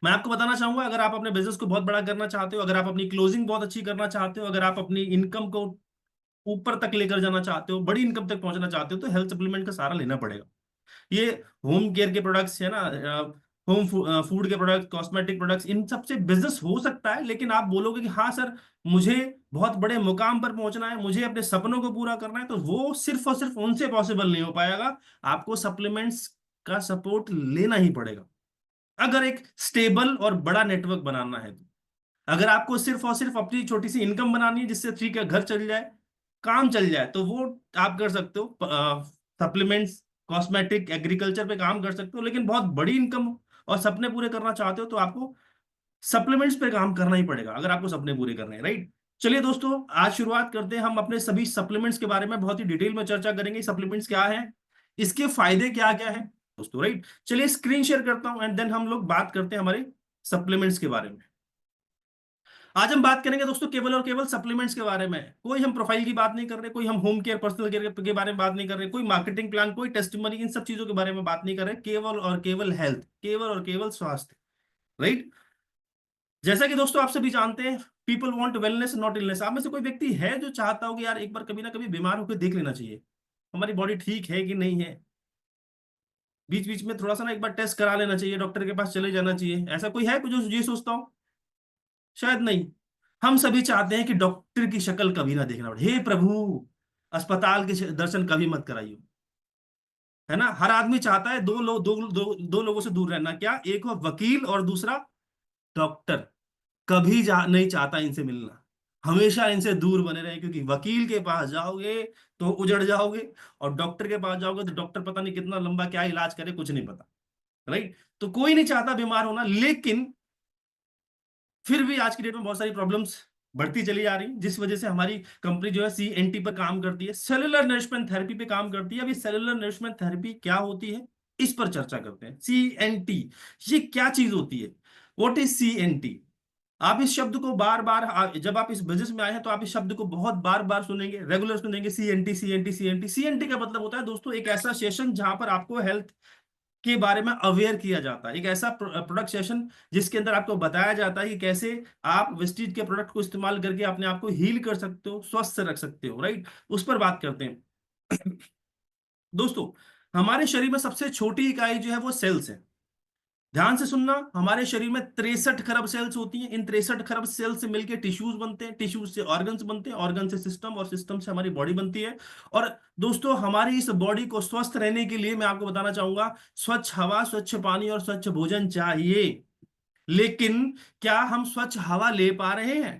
मैं आपको बताना चाहूंगा, अगर आप अपने बिजनेस को बहुत बड़ा करना चाहते हो, अगर आप अपनी क्लोजिंग बहुत अच्छी करना चाहते हो, अगर आप अपनी इनकम को ऊपर तक लेकर जाना चाहते हो, बड़ी इनकम तक पहुंचना चाहते हो, तो हेल्थ सप्लीमेंट का सहारा लेना पड़ेगा। ये होम केयर के प्रोडक्ट्स है ना, होम फूड के प्रोडक्ट, कॉस्मेटिक प्रोडक्ट्स, इन सब से बिजनेस हो सकता है। लेकिन आप बोलोगे कि हाँ सर, मुझे बहुत बड़े मुकाम पर पहुंचना है, मुझे अपने सपनों को पूरा करना है, तो वो सिर्फ और सिर्फ उनसे पॉसिबल नहीं हो पाएगा। आपको सप्लीमेंट्स का सपोर्ट लेना ही पड़ेगा, अगर एक स्टेबल और बड़ा नेटवर्क बनाना है तो। अगर आपको सिर्फ और सिर्फ अपनी छोटी सी इनकम बनानी है जिससे ठीक है घर चल जाए, काम चल जाए, तो वो आप कर सकते हो, सप्लीमेंट्स, कॉस्मेटिक, एग्रीकल्चर पे काम कर सकते हो। लेकिन बहुत बड़ी इनकम और सपने पूरे करना चाहते हो तो आपको सप्लीमेंट्स पे काम करना ही पड़ेगा, अगर आपको सपने पूरे करने हैं, राइट। चलिए दोस्तों, आज शुरुआत करते हैं। हम अपने सभी सप्लीमेंट्स के बारे में बहुत ही डिटेल में चर्चा करेंगे। सप्लीमेंट्स क्या है, इसके फायदे क्या क्या है दोस्तों, राइट। चलिए स्क्रीन शेयर करता हूं एंड देन हम लोग बात करते हैं हमारे सप्लीमेंट्स के बारे में। आज हम बात करेंगे दोस्तों केवल और केवल सप्लीमेंट्स के बारे में। कोई हम प्रोफाइल की बात नहीं कर रहे, कोई हम होम केयर, पर्सनल केयर के बारे में बात नहीं कर रहे, कोई मार्केटिंग प्लान, कोई टेस्टिमनी, इन सब चीजों के बारे में बात नहीं कर रहे। केवल और केवल हेल्थ, केवल और केवल स्वास्थ्य, राइट। जैसा कि दोस्तों आप सभी जानते हैं, people want wellness not illness. आप में से कोई व्यक्ति है जो चाहता हो कि यार एक बार कभी ना कभी बीमार होकर देख लेना चाहिए, हमारी बॉडी ठीक है कि नहीं है, बीच बीच में थोड़ा सा ना एक बार टेस्ट करा लेना चाहिए, डॉक्टर के पास चले जाना चाहिए। ऐसा कोई है जो ये सोचता हो? शायद नहीं। हम सभी चाहते हैं कि डॉक्टर की शक्ल कभी ना देखना पड़े। हे प्रभु, अस्पताल के दर्शन कभी मत कराइयो, है ना। हर आदमी चाहता है दो लोगों से दूर रहना, क्या, एक हो वकील और दूसरा डॉक्टर। कभी नहीं चाहता इनसे मिलना, हमेशा इनसे दूर बने रहे, क्योंकि वकील के पास जाओगे तो उजड़ जाओगे, और डॉक्टर के पास जाओगे तो डॉक्टर पता नहीं कितना लंबा क्या इलाज करे, कुछ नहीं पता, राइट। तो कोई नहीं चाहता बीमार होना, लेकिन फिर भी आज की डेट में बहुत सारी प्रॉब्लम्स बढ़ती चली जा रही, जिस वजह से हमारी कंपनी जो है CNT पर काम करती है, सेलुलर नरिशमेंट थेरेपी पे काम करती है। अभी सेलुलर नरिशमेंट थेरेपी क्या होती है, इस पर चर्चा करते हैं। CNT, ये क्या चीज होती है, व्हाट इज CNT? आप इस शब्द को बार बार, जब आप इस बिजनेस में आए हैं तो आप इस शब्द को बहुत बार बार सुनेंगे, रेगुलर सुनेंगे। CNT, CNT, CNT। CNT का मतलब होता है दोस्तों एक ऐसा सेशन जहां पर आपको हेल्थ के बारे में अवेयर किया जाता है, एक ऐसा प्रोडक्ट सेशन जिसके अंदर आपको बताया जाता है कि कैसे आप वेस्टीज के प्रोडक्ट को इस्तेमाल करके अपने आप को हील कर सकते हो, स्वस्थ रख सकते हो, राइट। उस पर बात करते हैं। दोस्तों, हमारे शरीर में सबसे छोटी इकाई जो है वो सेल्स है। ध्यान से सुनना, हमारे शरीर में 63 खरब सेल्स होती हैं। इन 63 खरब सेल्स से मिलकर टिश्यूज बनते हैं, टिश्यूज से ऑर्गन्स बनते हैं, ऑर्गन से सिस्टम, और सिस्टम से हमारी बॉडी बनती है। और दोस्तों, हमारी इस बॉडी को स्वस्थ रहने के लिए मैं आपको बताना चाहूंगा, स्वच्छ हवा, स्वच्छ पानी और स्वच्छ भोजन चाहिए। लेकिन क्या हम स्वच्छ हवा ले पा रहे हैं?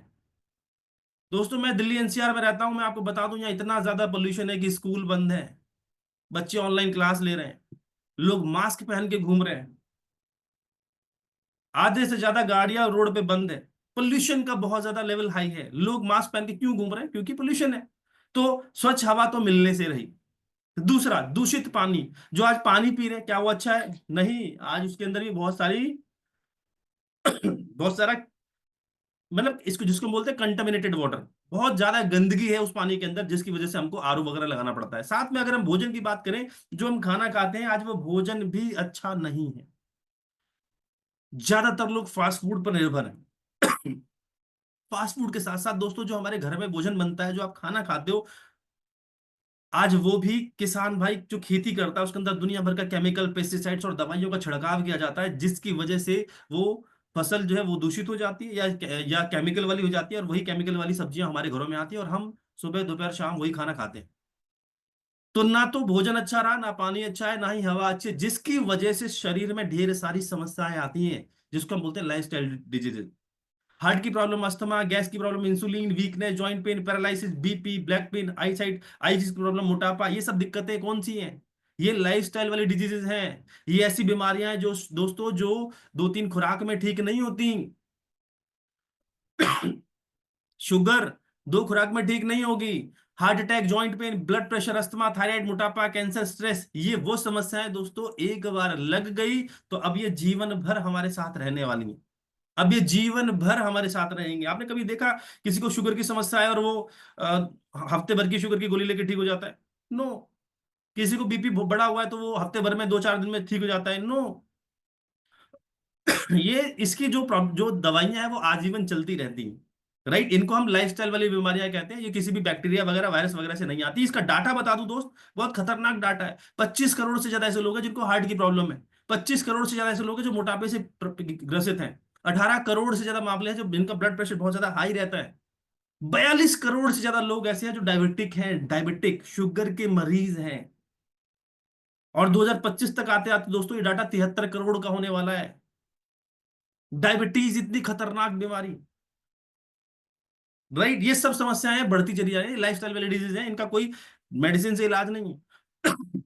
दोस्तों, मैं दिल्ली NCR में रहता हूं, मैं आपको बता दूं यहाँ इतना ज्यादा पोल्यूशन है कि स्कूल बंद है, बच्चे ऑनलाइन क्लास ले रहे हैं, लोग मास्क पहन के घूम रहे हैं, आधे से ज्यादा गाड़ियां रोड पे बंद है, पोल्यूशन का बहुत ज्यादा लेवल हाई है। लोग मास्क पहन के क्यों घूम रहे हैं? क्योंकि पोल्यूशन है। तो स्वच्छ हवा तो मिलने से रही। दूसरा, दूषित पानी। जो आज पानी पी रहे हैं, क्या वो अच्छा है? नहीं, आज उसके अंदर भी बहुत सारी बहुत सारा, मतलब इसको जिसको बोलते हैं कंटामिनेटेड वाटर, बहुत ज्यादा गंदगी है उस पानी के अंदर, जिसकी वजह से हमको RO वगैरह लगाना पड़ता है। साथ में अगर हम भोजन की बात करें, जो हम खाना खाते हैं आज वो भोजन भी अच्छा नहीं है। ज्यादातर लोग फास्ट फूड पर निर्भर हैं। फास्ट फूड के साथ साथ दोस्तों, जो हमारे घर में भोजन बनता है, जो आप खाना खाते हो, आज वो भी किसान भाई जो खेती करता है उसके अंदर दुनिया भर का केमिकल, पेस्टिसाइड्स और दवाइयों का छिड़काव किया जाता है, जिसकी वजह से वो फसल जो है वो दूषित हो जाती है, या केमिकल वाली हो जाती है, और वही केमिकल वाली सब्जियां हमारे घरों में आती है, और हम सुबह दोपहर शाम वही खाना खाते हैं। तो ना तो भोजन अच्छा रहा, ना पानी अच्छा है, ना ही हवा अच्छी है, जिसकी वजह से शरीर में ढेर सारी समस्याएं आती हैं, जिसको हम बोलते हैं लाइफस्टाइल डिजीजेज। हार्ट की प्रॉब्लम, अस्थमा, गैस की problem, insulin, weakness, joint pain, paralysis, BP, black pain, eye sight, eyes की प्रॉब्लम, मोटापा, ये सब दिक्कतें कौन सी हैं? ये लाइफस्टाइल वाली डिजीजेज हैं। ये ऐसी बीमारियां हैं जो दोस्तों, जो 2-3 खुराक में ठीक नहीं होती। शुगर 2 खुराक में ठीक नहीं होगी। Heart attack, joint pain, blood pressure, asthma, thyroid, मोटापा, कैंसर, स्ट्रेस, ये वो समस्याएं दोस्तों एक बार लग गई तो अब ये जीवन भर हमारे साथ रहने वाली है। अब ये जीवन भर हमारे साथ रहेंगे। आपने कभी देखा किसी को शुगर की समस्या है और वो अ, हफ्ते भर की शुगर की गोली लेके ठीक हो जाता है? नो। किसी को BP बड़ा हुआ है तो वो हफ्ते भर में 2-4 दिन में ठीक हो जाता है? नो। ये इसकी जो दवाइयां हैं वो आजीवन चलती रहती हैं, राइट। इनको हम लाइफस्टाइल वाली बीमारियां कहते हैं। ये किसी भी बैक्टीरिया वगैरह वायरस वगैरह से नहीं आती। इसका डाटा बता दूं दोस्त, बहुत खतरनाक डाटा है। 25 करोड़ से ज्यादा ऐसे लोग हैं जिनको हार्ट की प्रॉब्लम है। 25 करोड़ से ज्यादा ऐसे लोग हैं जो मोटापे से ग्रसित हैं। 18 करोड़ से ज्यादा मामले हैं जो जिनका ब्लड प्रेशर बहुत ज्यादा हाई रहता है। 42 करोड़ से ज्यादा लोग ऐसे हैं जो डायबिटिक हैं, डायबिटिक शुगर के मरीज हैं। और 2025 तक आते आते दोस्तों ये डाटा 73 करोड़ का होने वाला है। डायबिटीज इतनी खतरनाक बीमारी, राइट। ये सब समस्याएं बढ़ती चली जा रही है, लाइफस्टाइल वाली डिजीज है, इनका कोई मेडिसिन से इलाज नहीं है।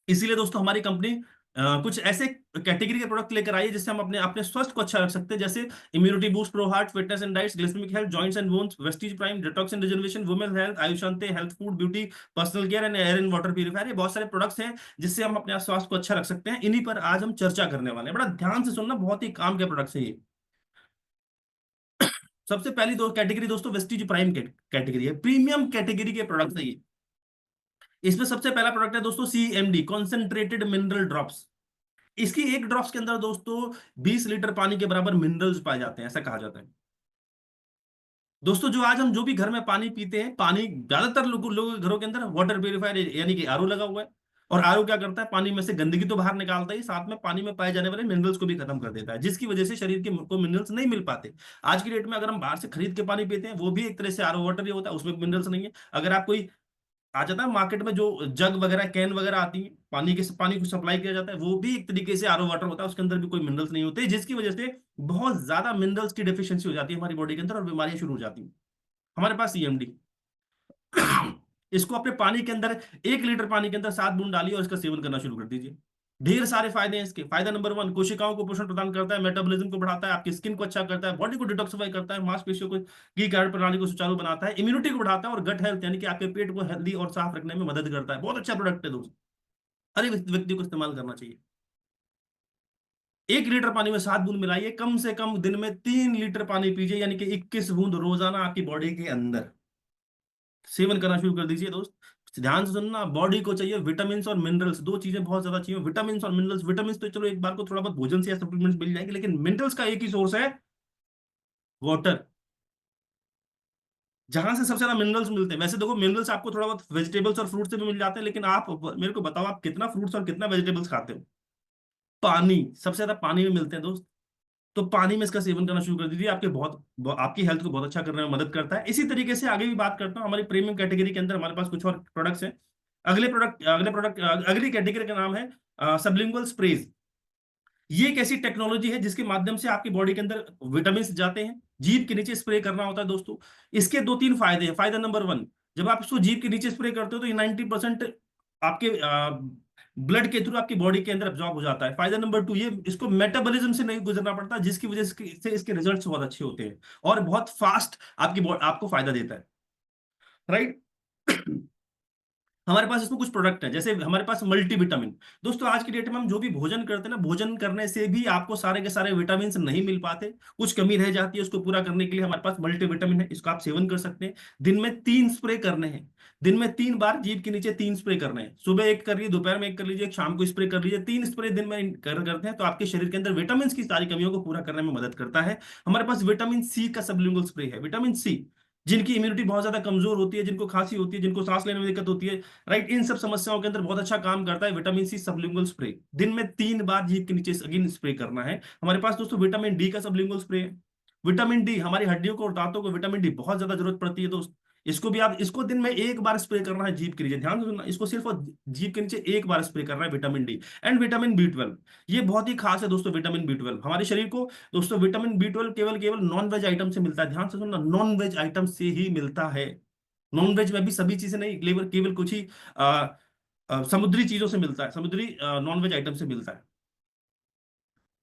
इसीलिए दोस्तों हमारी कंपनी कुछ ऐसे कैटेगरी के प्रोडक्ट लेकर आई है जिससे हम अपने अपने स्वास्थ्य को अच्छा रख सकते हैं, जैसे immunity boost, pro heart, fitness and diets, glycemic health, joints and bones, वेस्टीज prime, detox and reservation, women health, आयुषांते health food, beauty, personal care and air and water purifier. ये बहुत सारे प्रोडक्ट्स हैं जिससे हम अपने स्वास्थ्य को अच्छा रख सकते हैं। इन्हीं पर आज हम चर्चा करने वाले हैं। बड़ा ध्यान से सुनना, बहुत ही काम के प्रोडक्ट्स है ये। सबसे पहली दो कैटेगरी दोस्तों वेस्टीज प्राइम कैटेगरी है, प्रीमियम कैटेगरी के प्रोडक्ट्स है ये। इसमें सबसे पहला प्रोडक्ट है दोस्तों CMD, कॉन्सेंट्रेटेड मिनरल ड्रॉप्स। इसकी एक ड्रॉप्स के अंदर दोस्तों 20 लीटर पानी के बराबर मिनरल्स पाए जाते हैं, ऐसा कहा जाता है। दोस्तों जो आज हम जो भी घर में पानी पीते हैं, पानी ज्यादातर लोगों के घरों के अंदर वाटर प्यूरिफायर यानी कि आरओ लगा हुआ है। और आरओ क्या करता है, पानी में से गंदगी तो बाहर निकालता ही, साथ में पानी में पाए जाने वाले मिनरल्स को भी खत्म कर देता है, जिसकी वजह से शरीर के को मिनरल्स नहीं मिल पाते। आज की डेट में अगर हम बाहर से खरीद के पानी पीते हैं, वो भी एक तरह से आरओ वाटर ही होता है, उसमें मिनरल्स नहीं है। अगर आप कोई आ जाता है मार्केट में, जो जग वगैरह कैन वगैरह आती है, पानी को सप्लाई किया जाता है, वो भी एक तरीके से आरओ वाटर होता है, उसके अंदर भी कोई मिनरल्स नहीं होते, जिसकी वजह से बहुत ज्यादा मिनरल्स की डेफिशिएंसी हो जाती है हमारी बॉडी के अंदर और बीमारियां शुरू हो जाती हैं। हमारे पास CMD, इसको अपने पानी के अंदर 1 लीटर पानी के अंदर 7 बूंद डालिए और इसका सेवन करना शुरू कर दीजिए। ढेर सारे फायदे हैं इसके। फायदा नंबर 1, कोशिकाओं को पोषण प्रदान करता है, मेटाबॉलिज्म को बढ़ाता है, आपकी स्किन को अच्छा करता है, बॉडी को डिटॉक्सिफाई करता है, मांसपेशियों को की कार्य प्रणाली को सुचारू बनाता है, इम्यूनिटी को बढ़ाता है और गट हेल्थ यानी कि आपके पेट को हेल्दी और साफ रखने में मदद करता है। बहुत अच्छा प्रोडक्ट है दोस्त, हर एक व्यक्ति को इस्तेमाल करना चाहिए। 1 लीटर पानी में 7 बूंद मिलाइए, कम से कम दिन में 3 लीटर पानी पीजिए, यानी कि 21 बूंद रोजाना आपकी बॉडी के अंदर सेवन करना शुरू कर दीजिए दोस्त। ध्यान से सुनना, बॉडी को चाहिए विटामिन और मिनरल्स, दो चीजें बहुत ज्यादा चाहिए, विटामिन और मिनरल्स। विटामिन तो चलो एक बार को थोड़ा बहुत भोजन से या सप्लीमेंट्स मिल जाएंगे, लेकिन मिनरल्स का एक ही सोर्स है, वाटर। जहां से सबसे ज्यादा मिनरल्स मिलते हैं, वैसे देखो मिनरल्स आपको थोड़ा बहुत वेजिटेबल्स और फ्रूट से भी मिल जाते हैं, लेकिन आप मेरे को बताओ आप कितना फ्रूट्स और कितना वेजिटेबल्स खाते हो? पानी, सबसे ज्यादा पानी में मिलते हैं दोस्त। तो पानी में इसका सेवन करना शुरू कर दीजिए, आपकी हेल्थ को बहुत अच्छा करने में मदद करता है। इसी तरीके से आगे भी बात करता हूँ, हमारी प्रीमियम कैटेगरी के अंदर हमारे पास कुछ और प्रोडक्ट्स हैं। अगली कैटेगरी का नाम है सबलिंगुअल स्प्रेज। ये एक ऐसी टेक्नोलॉजी है जिसके माध्यम से आपकी बॉडी के अंदर विटामिन जाते हैं, जीभ के नीचे स्प्रे करना होता है दोस्तों। इसके 2-3 फायदे हैं। फायदा नंबर 1, जब आप इसको जीभ के नीचे स्प्रे करते हो तो ये 90% आपके ब्लड के थ्रू आपकी बॉडी के अंदर अब्जॉर्ब हो जाता है। फायदा नंबर 2, ये इसको मेटाबॉलिज्म से नहीं गुजरना पड़ता, जिसकी वजह से इसके रिजल्ट्स बहुत अच्छे होते हैं और बहुत फास्ट आपको फायदा देता है, राइट। हमारे पास इसमें कुछ प्रोडक्ट है, जैसे हमारे पास मल्टीविटामिन। दोस्तों आज की डेट में हम जो भी भोजन करते हैं ना, भोजन करने से भी आपको सारे के सारे विटामिन नहीं मिल पाते, कुछ कमी रह जाती है। उसको पूरा करने के लिए हमारे पास मल्टीविटामिन है, इसको आप सेवन कर सकते हैं। दिन में 3 स्प्रे करने हैं, दिन में 3 बार जीभ के नीचे 3 स्प्रे करने हैं। सुबह एक कर लीजिए, दोपहर में एक कर लीजिए, शाम को स्प्रे कर लीजिए। 3 स्प्रे दिन में करते हैं तो आपके शरीर के अंदर विटामिन की सारी कमियों को पूरा करने में मदद करता है। हमारे पास विटामिन C का सबलिंगुअल स्प्रे है। विटामिन C, जिनकी इम्यूनिटी बहुत ज्यादा कमजोर होती है, जिनको खांसी होती है, जिनको सांस लेने में दिक्कत होती है, राइट, इन सब समस्याओं के अंदर बहुत अच्छा काम करता है विटामिन C सबलिंगुअल स्प्रे। दिन में 3 बार जीभ के नीचे अगेन स्प्रे करना है। हमारे पास दोस्तों विटामिन D का सबलिंगुअल स्प्रे है। विटामिन D हमारी हड्डियों को और दांतों को विटामिन D बहुत ज्यादा जरूरत पड़ती है दोस्त। इसको दिन में 1 बार स्प्रे करना है जीभ के नीचे, ध्यान से सुनना, इसको सिर्फ और जीभ के नीचे 1 बार स्प्रे करना है vitamin D। And vitamin B12, ये बहुत ही खास है दोस्तों। विटामिन B12 हमारे शरीर को दोस्तों, विटामिन B12 केवल केवल नॉन वेज आइटम से मिलता है, ध्यान से सुनना, नॉन वेज आइटम से ही मिलता है। नॉन वेज में भी सभी चीजें नहीं, केवल केवल कुछ ही समुद्री चीजों से मिलता है, समुद्री नॉन वेज आइटम से मिलता है।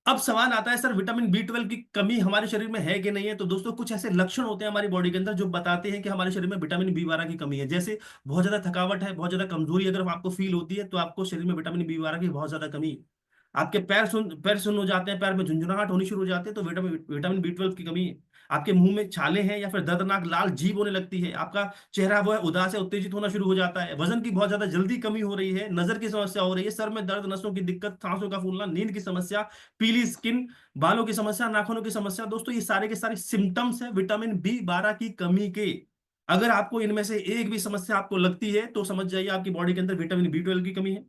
अब सवाल आता है सर विटामिन B12 की कमी हमारे शरीर में है कि नहीं है? तो दोस्तों कुछ ऐसे लक्षण होते हैं हमारी बॉडी के अंदर जो बताते हैं कि हमारे शरीर में विटामिन B12 की कमी है। जैसे बहुत ज्यादा थकावट है, बहुत ज्यादा कमजोरी अगर आपको फील होती है तो आपको शरीर में विटामिन B12 की बहुत ज्यादा कमी है। आपके पैर सुन्न हो जाते हैं, पैर में झुंझुनाहट होनी शुरू हो जाती है, तो विटामिन विटामिन B12 की कमी है। आपके मुंह में छाले हैं या फिर दर्दनाक लाल जीभ होने लगती है, आपका चेहरा वो है उदास है, उत्तेजित होना शुरू हो जाता है, वजन की बहुत ज्यादा जल्दी कमी हो रही है, नजर की समस्या हो रही है, सर में दर्द, नसों की दिक्कत, सांसों का फूलना, नींद की समस्या, पीली स्किन, बालों की समस्या, नाखूनों की समस्या। दोस्तों ये सारे के सारे सिम्टम्स है विटामिन B12 की कमी के। अगर आपको इनमें से एक भी समस्या आपको लगती है तो समझ जाइए आपकी बॉडी के अंदर विटामिन B12 की कमी है।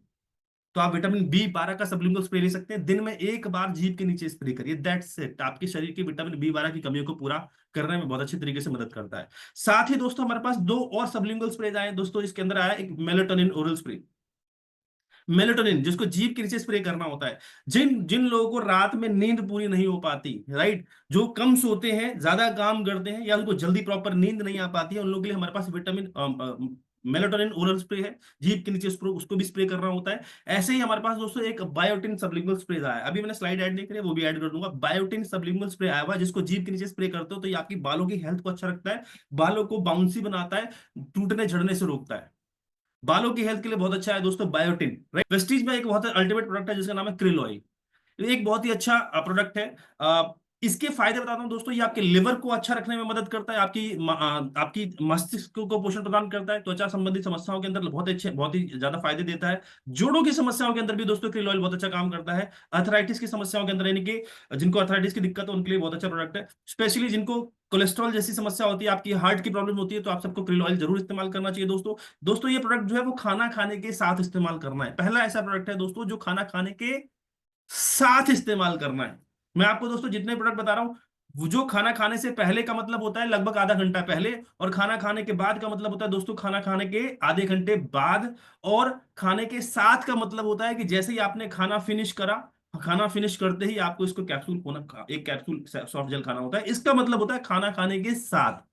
तो आप विटामिन B12 का सबलिंगुअल स्प्रे ले सकते हैं, दिन में एक बार जीभ के नीचे स्प्रे करिए, दैट्स इट। आपके शरीर की विटामिन B12 की कमियों को पूरा करने में बहुत अच्छी तरीके से मदद करता है। साथ ही दोस्तों हमारे पास दो और सबलिंगुअल स्प्रे आए दोस्तों, इसके अंदर आया एक मेलेटोनिन ओरल स्प्रे। मेलेटोनिन जिसको जीभ के नीचे स्प्रे करना होता है, जिन जिन लोगों को रात में नींद पूरी नहीं हो पाती, राइट, जो कम सोते हैं, ज्यादा काम करते हैं, या उनको जल्दी प्रॉपर नींद नहीं आ पाती है, उन लोगों के लिए हमारे पास विटामिन मेलेटोनिन ओरल स्प्रे है, जीभ के नीचे उसको भी स्प्रे करना होता है। ऐसे ही हमारे पास दोस्तों एक बायोटिन सबलिंगुअल स्प्रे आया है, अभी मैंने स्लाइड ऐड नहीं करी, वो भी ऐड कर दूंगा। बायोटिन सबलिंगुअल स्प्रे आया हुआ है, जिसको जीभ के नीचे स्प्रे करते हो तो ये आपकी बालों की हेल्थ को अच्छा रखता है, बालों को बाउंसी बनाता है, टूटने झड़ने से रोकता है, बालों की हेल्थ के लिए बहुत अच्छा है दोस्तों बायोटिन, राइट। वेस्टीज में एक बहुत अल्टीमेट प्रोडक्ट है जिसका नाम है क्रिल ऑयल। ये एक बहुत ही अच्छा प्रोडक्ट है। इसके फायदे बताता हूं दोस्तों, ये आपके लिवर को अच्छा रखने में मदद करता है, आपकी मस्तिष्क को पोषण प्रदान करता है, त्वचा संबंधित समस्याओं के अंदर बहुत ही ज्यादा फायदे देता है। जोड़ों की समस्याओं के अंदर भी दोस्तों क्रिल ऑयल बहुत अच्छा काम करता है। अर्थराइटिस की समस्याओं के अंदर, यानी कि जिनको अर्थराइटिस की दिक्कत है उनके लिए बहुत अच्छा प्रोडक्ट है। स्पेशली जिनको कोलेस्ट्रॉल जैसी समस्या होती है, आपकी हार्ट की प्रॉब्लम होती है, तो आप सबको क्रिल ऑयल जरूर इस्तेमाल करना चाहिए दोस्तों। दोस्तों ये प्रोडक्ट जो है वो खाना खाने के साथ इस्तेमाल करना है, पहला ऐसा प्रोडक्ट है दोस्तों जो खाना खाने के साथ इस्तेमाल करना है। मैं आपको दोस्तों जितने प्रोडक्ट बता रहा हूं, वो जो खाना खाने से पहले का मतलब होता है लगभग आधा घंटा पहले, और खाना खाने के बाद का मतलब होता है दोस्तों खाना खाने के आधे घंटे बाद, और खाने के साथ का मतलब होता है कि जैसे ही आपने खाना फिनिश करा, खाना फिनिश करते ही आपको इसको कैप्सूल होना, एक कैप्सूल सॉफ्ट जेल खाना होता है, इसका मतलब होता है खाना खाने के साथ,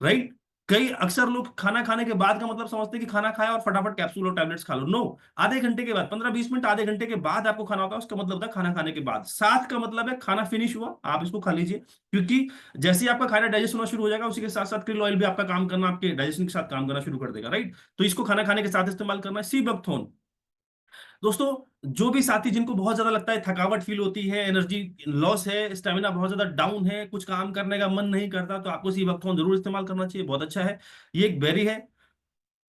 राइट। कई अक्सर लोग खाना खाने के बाद का मतलब समझते हैं कि खाना खाया और फटाफट कैप्सूल और टैबलेट्स खा लो, नो। आधे घंटे के बाद, 15-20 मिनट आधे घंटे के बाद आपको खाना होता है, उसका मतलब होता है खाना खाने के बाद। साथ का मतलब है खाना फिनिश हुआ आप इसको खा लीजिए, क्योंकि जैसे ही आपका खाना डाइजेस्ट होना शुरू हो जाएगा, उसी के साथ साथ क्रिल ऑयल भी आपका काम करना, आपके डाइजेशन के साथ काम करना शुरू कर देगा, राइट। तो इसको खाना खाने के साथ इस्तेमाल करना है। सीबकथोन दोस्तों, जो भी साथी जिनको बहुत ज्यादा लगता है थकावट फील होती है, एनर्जी लॉस है, स्टेमिना बहुत ज्यादा डाउन है, कुछ काम करने का मन नहीं करता, तो आपको सीबकथॉर्न जरूर इस्तेमाल करना चाहिए, बहुत अच्छा है। ये एक बेरी है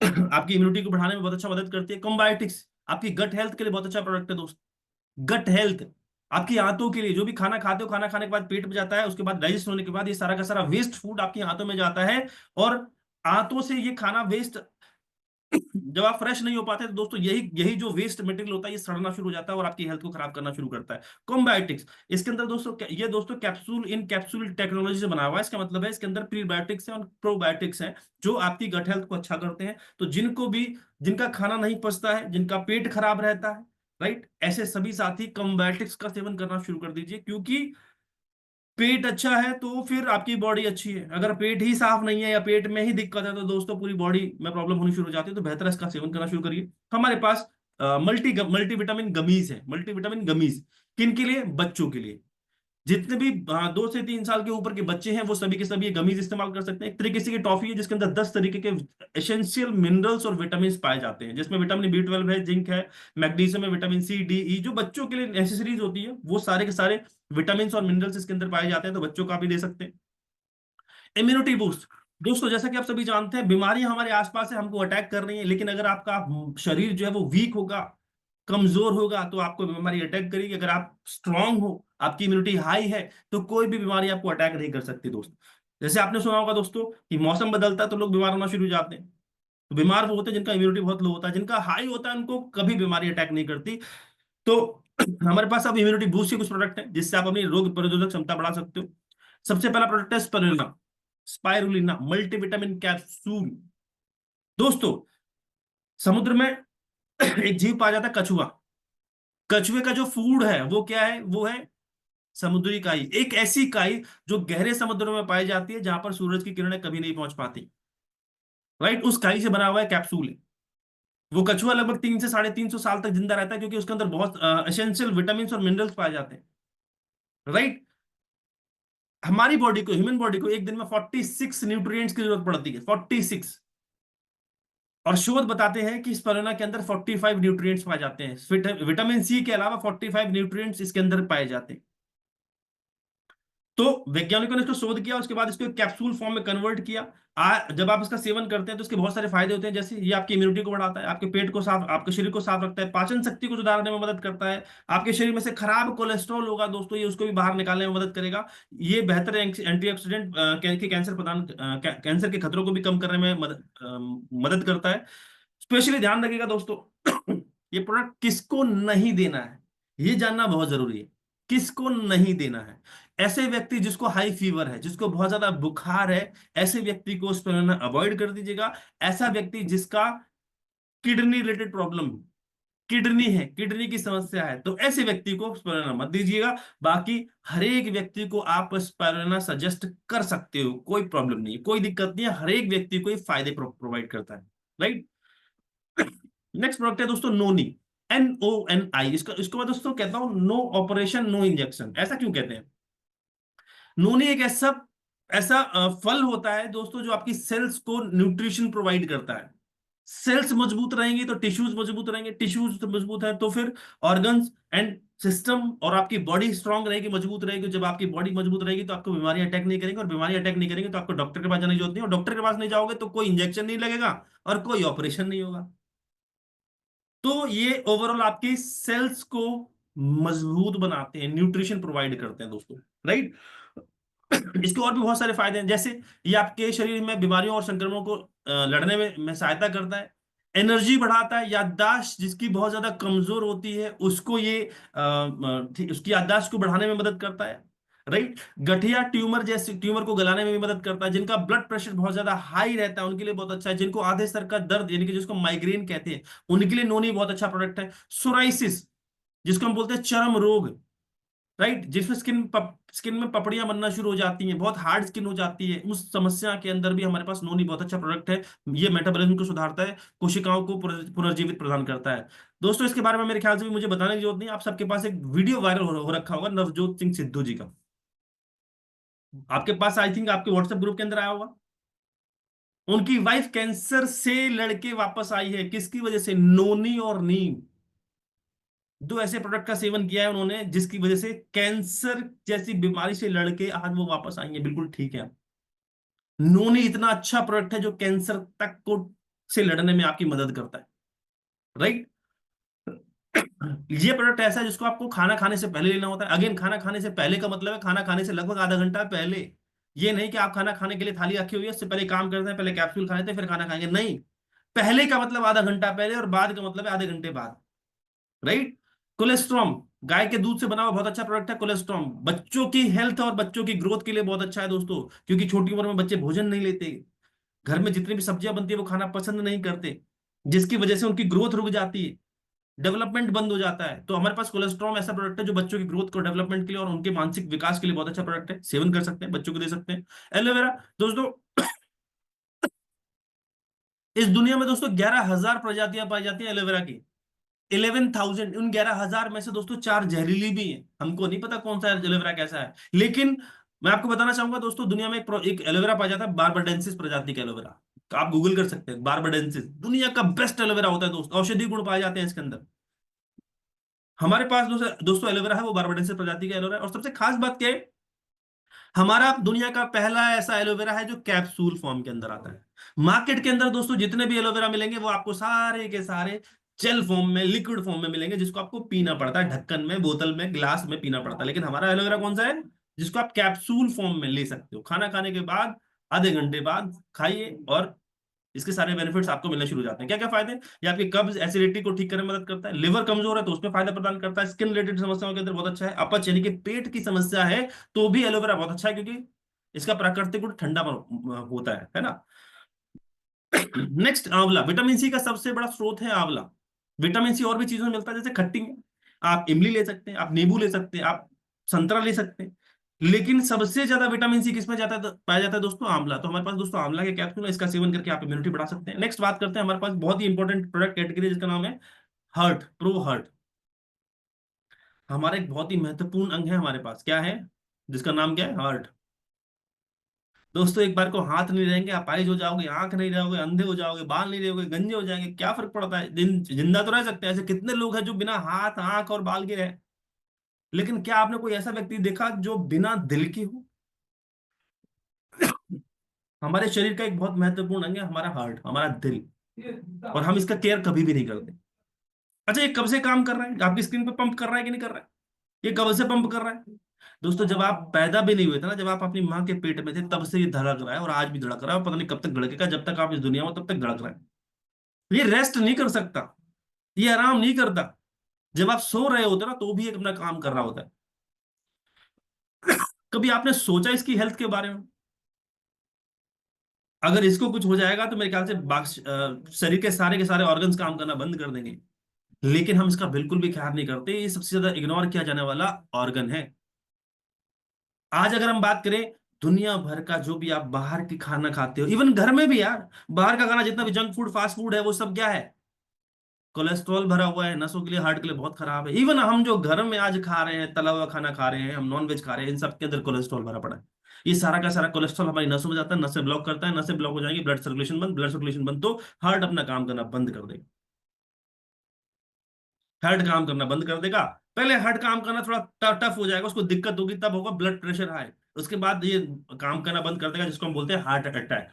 आपकी इम्यूनिटी को बढ़ाने में बहुत अच्छा मदद करती है। कंबायोटिक्स आपकी गट हेल्थ के लिए बहुत अच्छा प्रोडक्ट है दोस्त। गट हेल्थ आपकी आंतों के लिए, जो भी खाना खाते हो, खाना खाने के बाद पेट में जाता है, उसके बाद डाइजेस्ट होने के बाद ये सारा का सारा वेस्ट फूड आपकी आंतों में जाता है, और आंतों से ये खाना वेस्ट जब आप फ्रेश नहीं हो पाते तो दोस्तों यही यही जो वेस्ट मटेरियल होता है ये सड़ना शुरू हो जाता है और आपकी हेल्थ को खराब करना शुरू करता है। कॉम्बायोटिक्स इसके अंदर दोस्तों, ये दोस्तों कैप्सूल इन कैप्सूल टेक्नोलॉजी से बना हुआ है, इसका मतलब है इसके अंदर प्रीबायोटिक्स हैं और प्रोबायोटिक्स हैं जो आपकी गट हेल्थ को अच्छा करते हैं। तो जिनको भी, जिनका खाना नहीं पचता है, जिनका पेट खराब रहता है, राइट, ऐसे सभी साथी कॉम्बायोटिक्स का सेवन करना शुरू कर दीजिए, क्योंकि पेट अच्छा है तो फिर आपकी बॉडी अच्छी है। अगर पेट ही साफ नहीं है या पेट में ही दिक्कत है तो दोस्तों पूरी बॉडी में प्रॉब्लम होनी शुरू हो जाती है। तो बेहतर है इसका सेवन करना शुरू करिए। हमारे पास मल्टीविटामिन गमीज है, मल्टीविटामिन गमीज किन के लिए? बच्चों के लिए। जितने भी 2 से 3 साल के ऊपर के बच्चे हैं वो सभी के सभी ये गमीज इस्तेमाल कर सकते हैं। एक तरीके से की टॉफी है जिसके अंदर 10 तरीके के एसेंशियल मिनरल्स और विटामिन पाए जाते हैं, जिसमें विटामिन B12 है, जिंक है, मैग्नीशियम है, विटामिन C, D, E, जो बच्चों के लिए नेसेसरीज होती है, वो सारे के सारे विटामिन और मिनरल्स इसके अंदर पाए जाते हैं, तो बच्चों का भी दे सकते हैं। इम्यूनिटी बूस्ट दोस्तों, जैसा कि आप सभी जानते हैं बीमारियां हमारे आसपास है, हमको अटैक कर रही है, लेकिन अगर आपका शरीर जो है वो वीक होगा, कमजोर होगा, तो आपको बीमारी अटैक करेगी। अगर आप स्ट्रांग हो, आपकी इम्यूनिटी हाई है, तो कोई भी बीमारी आपको अटैक नहीं कर सकती दोस्त। जैसे आपने सुना होगा दोस्तों कि मौसम बदलता है तो लोग बीमार होना शुरू हो जाते हैं। तो बीमार वो होते हैं जिनका इम्यूनिटी बहुत लो होता है, जिनका हाई होता है उनको कभी बीमारी अटैक नहीं करती। तो हमारे पास अब इम्यूनिटी बूस्ट के कुछ प्रोडक्ट हैं जिससे आप अपनी रोग प्रतिरोधक क्षमता बढ़ा सकते हो। सबसे पहला प्रोडक्ट है स्पिरुलिना। Spirulina multivitamin capsule. दोस्तों, समुद्र में एक जीव पाया जाता है कछुआ। कछुए का जो फूड है वो क्या है? वो है समुद्री काई, एक ऐसी काई जो गहरे समुद्रों में पाई जाती है जहां पर सूरज की किरणें कभी नहीं पहुंच पाती, राइट। उस काई से बना हुआ है कैप्सूल है। वो कछुआ लगभग 300 से 350 साल तक जिंदा रहता है क्योंकि उसके अंदर बहुत एसेंशियल विटामिन और मिनरल्स पाए जाते हैं, राइट। हमारी बॉडी को, ह्यूमन बॉडी को एक दिन में 46 न्यूट्रिएंट्स की जरूरत पड़ती है, 46। और शोध बताते हैं कि स्पिरुलिना के अंदर 45 न्यूट्रिएंट्स पाए जाते हैं, विटामिन सी के अलावा 45 न्यूट्रिएंट्स इसके अंदर पाए जाते हैं। तो वैज्ञानिकों ने इसको शोध किया, उसके बाद इसको एक कैप्सूल फॉर्म में कन्वर्ट किया। जब आप इसका सेवन करते हैं तो इसके बहुत सारे फायदे होते हैं, जैसे ये आपकी इम्यूनिटी को बढ़ाता है, आपके पेट को साफ, आपके शरीर को साफ रखता है, पाचन शक्ति को सुधारने में मदद करता है, आपके शरीर में से खराब कोलेस्ट्रॉल होगा दोस्तों, ये उसको भी बाहर निकालने में मदद करेगा। ये बेहतर एंटीऑक्सीडेंट कैंसर कैंसर के खतरों को भी कम करने में मदद करता है। स्पेशली ध्यान रखिएगा दोस्तों, ये प्रोडक्ट किसको नहीं देना है, ये जानना बहुत जरूरी है। किसको नहीं देना है? ऐसे व्यक्ति जिसको हाई फीवर है, जिसको बहुत ज्यादा बुखार है, ऐसे व्यक्ति को स्पिरुलिना अवॉइड कर दीजिएगा। ऐसा व्यक्ति जिसका किडनी रिलेटेड प्रॉब्लम, किडनी है, किडनी की समस्या है, तो ऐसे व्यक्ति को स्पिरुलिना मत दीजिएगा। बाकी हर एक व्यक्ति को आप स्पिरुलिना सजेस्ट कर सकते हो, कोई प्रॉब्लम नहीं है, कोई दिक्कत नहीं है, हर एक व्यक्ति को ये फायदे प्रोवाइड करता है, राइट। नेक्स्ट प्रोडक्ट है दोस्तों नोनी, NONI। इसका इसको मैं दोस्तों कहता हूं नो ऑपरेशन नो इंजेक्शन। ऐसा क्यों कहते हैं? नोनी एक ऐसा ऐसा फल होता है दोस्तों जो आपकी सेल्स को न्यूट्रिशन प्रोवाइड करता है। सेल्स मजबूत रहेंगी तो टिश्यूज मजबूत रहेंगे, टिश्यूज मजबूत है तो फिर ऑर्गन्स एंड सिस्टम, और आपकी बॉडी स्ट्रांग रहेगी, मजबूत रहेगी। जब आपकी बॉडी मजबूत रहेगी तो आपको बीमारी अटैक नहीं करेंगे, और बीमारी अटैक नहीं करेंगे तो आपको डॉक्टर के पास जाने की जरूरत नहीं, और डॉक्टर के पास नहीं जाओगे तो कोई इंजेक्शन नहीं लगेगा और कोई ऑपरेशन नहीं होगा। तो ये ओवरऑल आपकी सेल्स को मजबूत बनाते हैं, न्यूट्रिशन प्रोवाइड करते हैं दोस्तों, राइट। इसके और भी बहुत सारे फायदे हैं, जैसे ये आपके शरीर में बीमारियों और संक्रमणों को लड़ने में सहायता करता है, एनर्जी बढ़ाता है, याददाश्त जिसकी बहुत ज्यादा कमजोर होती है उसको ये उसकी याददाश्त को बढ़ाने में मदद करता है, राइट। गठिया ट्यूमर जैसे ट्यूमर को गलाने में भी मदद करता है, जिनका ब्लड प्रेशर बहुत ज्यादा हाई रहता है उनके लिए बहुत अच्छा है, जिनको आधे सर का दर्द यानी कि जिसको माइग्रेन कहते हैं उनके लिए नोनी बहुत अच्छा प्रोडक्ट है। सोराइसिस जिसको हम बोलते हैं चर्म रोग, राइट, जिसमें स्किन में पपड़ियां बनना शुरू हो जाती हैं, बहुत हार्ड स्किन हो जाती है, उस समस्या के अंदर भी हमारे पास नोनी बहुत अच्छा प्रोडक्ट है। ये मेटाबॉलिज्म को सुधारता है, कोशिकाओं को पुनर्जीवित प्रदान करता है। दोस्तों इसके बारे में मेरे ख्याल से भी मुझे बताने की जरूरत नहीं, आप सबके पास एक वीडियो वायरल हो रखा होगा नवजोत सिंह सिद्धू जी का, आपके पास आई थिंक आपके व्हाट्सएप ग्रुप के अंदर आया होगा। उनकी वाइफ कैंसर से लड़के वापस आई है, किसकी वजह से? नोनी और नीम, दो ऐसे प्रोडक्ट का सेवन किया है उन्होंने जिसकी वजह से कैंसर जैसी बीमारी से लड़के आज वो वापस आई है, बिल्कुल ठीक है। नोनी इतना अच्छा प्रोडक्ट है जो कैंसर तक को से लड़ने में आपकी मदद करता है, राइट। ये प्रोडक्ट ऐसा है जिसको आपको खाना खाने से पहले लेना होता है। अगेन, खाना खाने से पहले का मतलब है खाना खाने से लगभग आधा घंटा पहले। ये नहीं कि आप खाना खाने के लिए थाली रखी हुई है, उससे पहले काम करते हैं, पहले कैप्सूल खा लेते हैं फिर खाना खाएंगे, नहीं। पहले का मतलब आधा घंटा पहले, और बाद का मतलब है आधे घंटे बाद, राइट। कोलेस्ट्रॉम, गाय के दूध से बना हुआ बहुत अच्छा प्रोडक्ट है कोलेस्ट्रॉम, बच्चों की हेल्थ और बच्चों की ग्रोथ के लिए बहुत अच्छा है दोस्तों, क्योंकि छोटी उम्र में बच्चे भोजन नहीं लेते, घर में जितनी भी सब्जियां बनती है वो खाना पसंद नहीं करते, जिसकी वजह से उनकी ग्रोथ रुक जाती है, डेवलपमेंट बंद हो जाता है। तो हमारे पास कोलेस्ट्रॉम ऐसा प्रोडक्ट है जो बच्चों की ग्रोथ को, डेवलपमेंट के लिए और उनके मानसिक विकास के लिए बहुत अच्छा प्रोडक्ट है, सेवन कर सकते हैं, बच्चों को दे सकते हैं। एलोवेरा दोस्तों, इस दुनिया में दोस्तों 11,000 प्रजातियां पाई जाती है एलोवेरा की, 11,000। उन 11,000 में से दोस्तों 4 जहरीली भी हैं, हमको नहीं पता कौन सा एलोवेरा कैसा है, लेकिन मैं आपको बताना चाहूंगा दोस्तों, दुनिया में एक एलोवेरा पाया जाता है बारबाडेंसिस प्रजाति का एलोवेरा, तो आप गूगल कर सकते हैं, बारबाडेंसिस दुनिया का बेस्ट एलोवेरा होता है दोस्तों, औषधि गुण पाए जाते हैं इसके अंदर। हमारे पास दोस्तों दोस्तों एलोवेरा है, वो बारबाडेंसिस प्रजाति का एलोवेरा है, और सबसे खास बात क्या है, हमारा दुनिया का पहला ऐसा एलोवेरा है जो कैप्सूल फॉर्म के अंदर आता है। मार्केट के अंदर दोस्तों जितने भी एलोवेरा मिलेंगे वो आपको सारे के सारे जेल फॉर्म में, लिक्विड फॉर्म में मिलेंगे, जिसको आपको पीना पड़ता है, ढक्कन में, बोतल में, ग्लास में पीना पड़ता है। लेकिन हमारा एलोवेरा कौन सा है? जिसको आप कैप्सूल फॉर्म में ले सकते हो, खाना खाने के बाद आधे घंटे बाद खाइए और इसके सारे बेनिफिट्स आपको मिलने शुरू हो जाते हैं। क्या क्या फायदे? ये आपकी कब्ज एसिडिटी को ठीक करने में मदद करता है, लिवर कमजोर है तो उसमें फायदा प्रदान करता है, स्किन रिलेटेड समस्याओं के अंदर बहुत अच्छा है, अपच यानी कि पेट की समस्या है तो भी एलोवेरा बहुत अच्छा है, क्योंकि इसका प्राकृतिक गुण ठंडा होता है ना। नेक्स्ट, आंवला, विटामिन सी का सबसे बड़ा स्रोत है आंवला। विटामिन सी और भी चीजों में मिलता है, जैसे खट्टी में आप इमली ले सकते हैं, आप नींबू ले सकते हैं, आप संतरा ले सकते हैं, लेकिन सबसे ज्यादा विटामिन सी किसमें जाता है, पाया जाता है दोस्तों? आंवला। तो हमारे पास दोस्तों आंवला के कैप्सूल है, इसका सेवन करके आप इम्यूनिटी बढ़ा सकते हैं। नेक्स्ट बात करते हैं, हमारे पास बहुत ही इंपॉर्टेंट प्रोडक्ट कैटेगरी जिसका नाम है हर्ट, प्रो हर्ट। हमारा एक बहुत ही महत्वपूर्ण अंग है हमारे पास, क्या है, जिसका नाम क्या है? हार्ट। दोस्तों एक बार को हाथ नहीं रहेंगे, अपाहिज हो जाओगे, आंख नहीं रहोगे, अंधे हो जाओगे, बाल नहीं रहोगे, गंजे हो जाएंगे, क्या फर्क पड़ता है? दिन जिंदा तो रह सकते हैं। ऐसे कितने लोग हैं जो बिना हाथ आंख और बाल के रहे। लेकिन क्या आपने कोई ऐसा व्यक्ति देखा जो बिना दिल के हो? हमारे शरीर का एक बहुत महत्वपूर्ण अंग है हमारा हार्ट, हमारा दिल, और हम इसका केयर कभी भी नहीं करते। अच्छा, ये कब से काम कर रहा है? आपकी स्क्रीन पे पंप कर रहा है कि नहीं कर रहा है? ये कब से पंप कर रहा है? दोस्तों जब आप पैदा भी नहीं हुए थे ना, जब आप अपनी माँ के पेट में थे, तब से ये धड़क रहा है, और आज भी धड़क रहा है, और पता नहीं कब तक धड़केगा। जब तक आप इस दुनिया में हो, तब तक धड़क रहा है। ये रेस्ट नहीं कर सकता, ये आराम नहीं करता। जब आप सो रहे होते ना, तो भी एक अपना काम कर रहा होता है। कभी आपने सोचा इसकी हेल्थ के बारे में? अगर इसको कुछ हो जाएगा तो मेरे ख्याल से शरीर के सारे ऑर्गन्स काम करना बंद कर देंगे। लेकिन हम इसका बिल्कुल भी ख्याल नहीं करते। ये सबसे ज्यादा इग्नोर किया जाने वाला ऑर्गन है। आज अगर हम बात करें, दुनिया भर का जो भी आप बाहर की खाना खाते हो, इवन घर में भी यार, बाहर का खाना जितना भी जंक फूड फास्ट फूड है, वो सब क्या है? कोलेस्ट्रॉल भरा हुआ है, नसों के लिए, हार्ट के लिए बहुत खराब है। इवन हम जो घर में आज खा रहे हैं, तला हुआ खाना खा रहे हैं, हम नॉन वेज खा रहे हैं, इन सब के अंदर कोलेस्ट्रॉल भरा पड़ा है। ये सारा का सारा कोलेस्ट्रॉल हमारी नसों में जाता है, नसें ब्लॉक करता है, नसें ब्लॉक हो जाएंगी, ब्लड सर्कुलेशन बंद, ब्लड सर्कुलेशन बंद तो हार्ट अपना काम करना बंद कर देगा। हार्ट काम करना बंद कर देगा। पहले हार्ट काम करना थोड़ा टफ हो जाएगा, उसको दिक्कत होगी, तब होगा ब्लड प्रेशर हाई। उसके बाद ये काम करना बंद कर देगा, जिसको हम बोलते हैं हार्ट अटैक।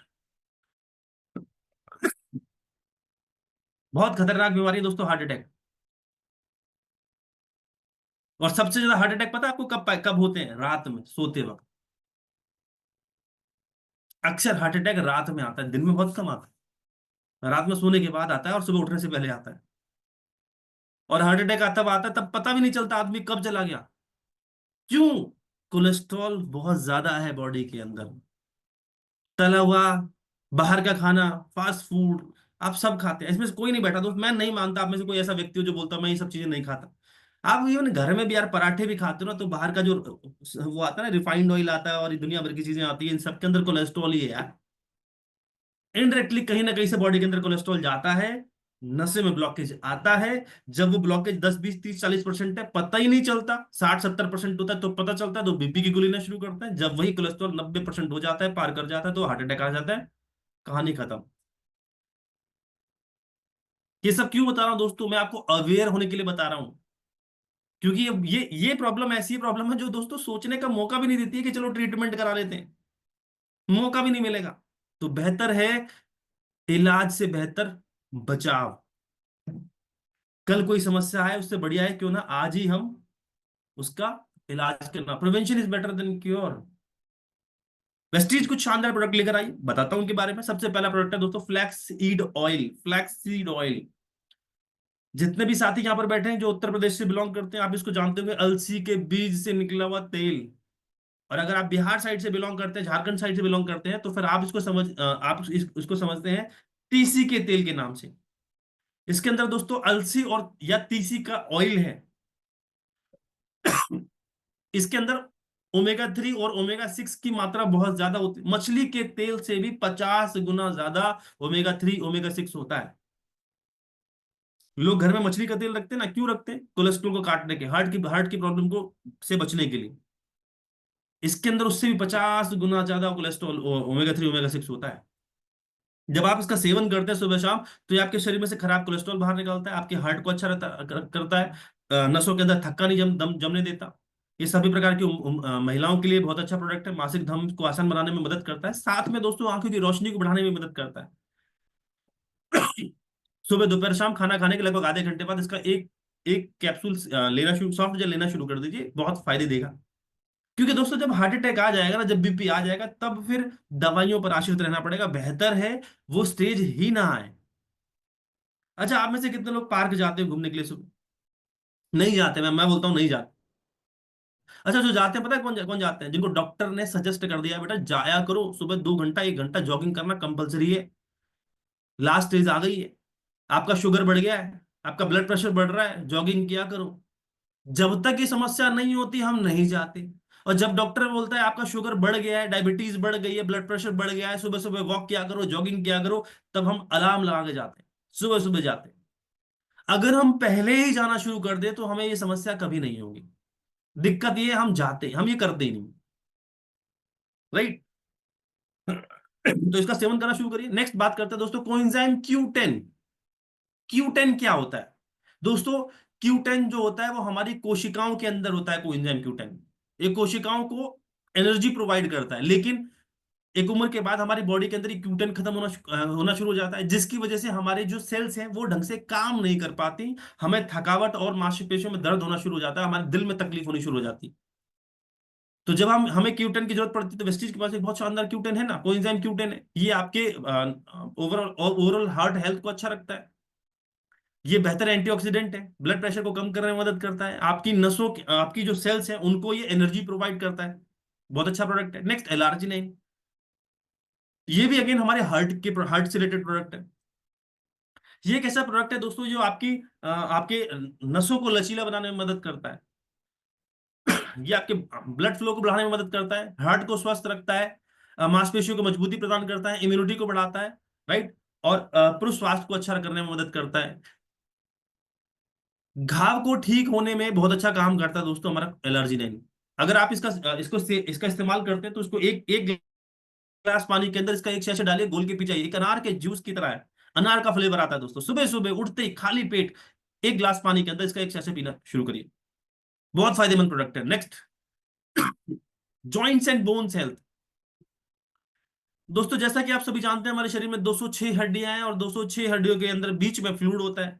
बहुत खतरनाक बीमारी है दोस्तों, हार्ट अटैक। और सबसे ज्यादा हार्ट अटैक पता है आपको कब कब होते हैं? रात में सोते वक्त। अक्सर हार्ट अटैक रात में आता है, दिन में बहुत कम आता है। रात में सोने के बाद आता है और सुबह उठने से पहले आता है। और हार्ट अटैक तब आता है, तब पता भी नहीं चलता आदमी कब चला गया। क्यों? कोलेस्ट्रॉल बहुत ज्यादा है बॉडी के अंदर। तला हुआ, बाहर का खाना, फास्ट फूड, आप सब खाते हैं। इसमें से कोई नहीं बैठा दोस्त, मैं नहीं मानता आप में से कोई ऐसा व्यक्ति हो जो बोलता मैं ये सब चीजें नहीं खाता। आप इवन घर में भी यार पराठे भी खाते हो ना, तो बाहर का जो वो आता है ना, रिफाइंड ऑयल आता है, और ये दुनिया भर की चीजें आती है, इन सब के अंदर कोलेस्ट्रॉल ही है यार। इनडायरेक्टली कहीं ना कहीं से बॉडी के अंदर कोलेस्ट्रॉल जाता है, नशे में ब्लॉकेज आता है। जब वो ब्लॉकेज 10 20 30 40% है, पता ही नहीं चलता। 60 70% होता है तो पता चलता है, तो बीपी की गोली लेना शुरू करता है। जब वही कोलेस्ट्रॉल 90% हो जाता है, पार कर जाता है, तो हार्ट अटैक आ जाता है। कहानी खत्म। ये सब क्यों बता रहा हूं दोस्तों? मैं आपको अवेयर होने के लिए बता रहा हूं। क्योंकि ये प्रॉब्लम ऐसी प्रॉब्लम है जो दोस्तों सोचने का मौका भी नहीं देती है कि चलो ट्रीटमेंट करा लेते हैं। मौका भी नहीं मिलेगा। तो बेहतर है, इलाज से बेहतर बचाव। कल कोई समस्या है, उससे बढ़िया है क्यों ना आज ही हम उसका इलाज करना। Prevention is better than cure. Vestige कुछ शानदार प्रोडक्ट लेकर आई, बताता हूं उनके बारे में। सबसे पहला प्रोडक्ट है दोस्तों flax seed oil. Flax seed oil, जितने भी साथी यहाँ पर बैठे हैं जो उत्तर प्रदेश से बिलोंग करते हैं, आप इसको जानते होंगे, अलसी के बीज से निकला हुआ तेल। और अगर आप बिहार साइड से बिलोंग करते हैं, झारखंड साइड से बिलोंग करते हैं, तो फिर आप इसको समझते हैं तीसी के तेल के नाम से। इसके अंदर दोस्तों अलसी और या तीसी का ऑयल है। इसके अंदर ओमेगा 3 और ओमेगा 6 की मात्रा बहुत ज्यादा होती है। मछली के तेल से भी 50 गुना ज्यादा ओमेगा 3 ओमेगा 6 होता है। लोग घर में मछली का तेल रखते हैं ना, क्यों रखते हैं? कोलेस्ट्रॉल को काटने के, हार्ट की प्रॉब्लम को से बचने के लिए। इसके अंदर उससे भी 50 गुना ज्यादा कोलेस्ट्रॉल, ओमेगा 3 ओमेगा 6 होता है। जब आप इसका सेवन करते हैं सुबह शाम, तो ये आपके शरीर में से खराब कोलेस्ट्रॉल बाहर निकालता है, आपके हार्ट को अच्छा करता है, नसों के अंदर थक्का नहीं जमने देता। ये सभी प्रकार की महिलाओं के लिए बहुत अच्छा प्रोडक्ट है। मासिक धर्म को आसान बनाने में मदद करता है, साथ में दोस्तों आंखों की रोशनी को बढ़ाने में मदद करता है। सुबह दोपहर शाम खाना खाने के लगभग आधे घंटे बाद इसका एक एक कैप्सूल लेना शुरू, सॉफ्ट जेल लेना शुरू कर दीजिए, बहुत फायदे देगा। क्योंकि दोस्तों जब हार्ट अटैक आ जाएगा ना, जब बीपी आ जाएगा, तब फिर दवाइयों पर आश्रित रहना पड़ेगा। बेहतर है वो स्टेज ही ना आए। अच्छा, आप में से कितने लोग पार्क जाते हैं घूमने के लिए सुबह? नहीं जाते। मैं बोलता हूँ नहीं जाते। अच्छा, जो जाते हैं पता है कौन जाते हैं? जिनको डॉक्टर ने सजेस्ट कर दिया बेटा जाया करो, सुबह 2 घंटा 1 घंटा जॉगिंग करना कंपलसरी है। लास्ट स्टेज आ गई है, आपका शुगर बढ़ गया है, आपका ब्लड प्रेशर बढ़ रहा है, जॉगिंग किया करो। जब तक ये समस्या नहीं होती हम नहीं जाते। और जब डॉक्टर बोलता है आपका शुगर बढ़ गया है, डायबिटीज बढ़ गई है, ब्लड प्रेशर बढ़ गया है, सुबह सुबह वॉक किया करो, जॉगिंग किया करो, तब हम अलार्म लगा के जाते हैं, सुबह सुबह जाते हैं। अगर हम पहले ही जाना शुरू कर दे तो हमें ये समस्या कभी नहीं होगी। दिक्कत ये है हम जाते, हम ये करते ही नहीं। राइट। तो इसका सेवन करना शुरू करिए। नेक्स्ट बात करते हैं दोस्तों कोएंजाइम Q10। Q10 क्या होता है दोस्तों? Q10 जो होता है वो हमारी कोशिकाओं के अंदर होता है। कोएंजाइम Q10 ये कोशिकाओं को एनर्जी प्रोवाइड करता है, लेकिन एक उम्र के बाद हमारी बॉडी के अंदर ये Q10 खत्म होना शुरू हो जाता है, जिसकी वजह से हमारे जो सेल्स हैं वो ढंग से काम नहीं कर पाती। हमें थकावट और मांसपेशियों में दर्द होना शुरू हो जाता है, हमारे दिल में तकलीफ होनी शुरू हो जाती है। तो जब हम हमें Q10 की जरूरत पड़ती है, तो वेस्टीज के पास एक बहुत शानदार Q10 है ना, कोएंजाइम Q10 है। ये आपके ओवरऑल हार्ट हेल्थ को अच्छा रखता है। ये बेहतर एंटीऑक्सीडेंट है, ब्लड प्रेशर को कम करने में मदद करता है, आपकी जो सेल्स हैं उनको ये एनर्जी प्रोवाइड करता है। बहुत अच्छा प्रोडक्ट है। Next L-arginine। ये भी अगेन हमारे हार्ट से रिलेटेड प्रोडक्ट है। ये एक ऐसा प्रोडक्ट है दोस्तों जो आपके नसों को लचीला बनाने में मदद करता है। ये आपके ब्लड फ्लो को बढ़ाने में मदद करता है, हार्ट को स्वस्थ रखता है, मांसपेशियों को मजबूती प्रदान करता है, इम्यूनिटी को बढ़ाता है, राइट। और पुरुष स्वास्थ्य को अच्छा करने में मदद करता है। घाव को ठीक होने में बहुत अच्छा काम करता है दोस्तों हमारा L-arginine। अगर आप इसका इस्तेमाल करते हैं तो उसको एक एक गिलास पानी के अंदर इसका एक शैशे डालिए, घोल के पी जाइए। एक अनार के जूस की तरह है, अनार का फ्लेवर आता है दोस्तों। सुबह सुबह उठते ही खाली पेट एक गिलास पानी के अंदर इसका एक शैशे पीना शुरू करिए। बहुत फायदेमंद प्रोडक्ट है। Next joints and bones health. दोस्तों जैसा कि आप सभी जानते हैं हमारे शरीर में 206 हड्डियां हैं, और 206 हड्डियों के अंदर बीच में फ्लूइड होता है।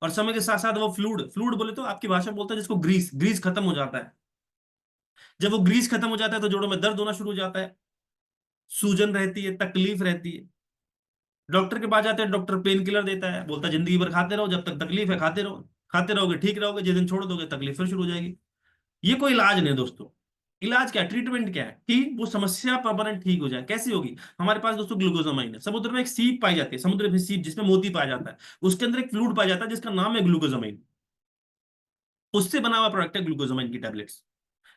और समय के साथ साथ वो फ्लूइड फ्लूइड बोले तो आपकी भाषा में बोलते हैं जिसको ग्रीस ग्रीस खत्म हो जाता है। जब वो ग्रीस खत्म हो जाता है तो जोड़ों में दर्द होना शुरू हो जाता है, सूजन रहती है, तकलीफ रहती है। डॉक्टर के पास जाते हैं, डॉक्टर पेन किलर देता है, बोलता है जिंदगी भर खाते रहो, जब तक तकलीफ है खाते रहो। खाते रहोगे ठीक रहोगे, जिस दिन छोड़ दोगे तकलीफ फिर शुरू हो जाएगी। ये कोई इलाज नहीं दोस्तों। इलाज क्या है, ट्रीटमेंट क्या है कि वो समस्या परमानेंट ठीक हो जाए। कैसी होगी? हमारे पास दोस्तों ग्लूकोजामाइन है। समुद्र में एक सीप पाई जाती है, समुद्र में सीप जिसमें मोती पाया जाता है, उसके अंदर एक फ्लूइड पाया जाता है जिसका नाम है ग्लूकोजामाइन। उससे बना हुआ प्रोडक्ट है ग्लूकोजामाइन की टैबलेट्स।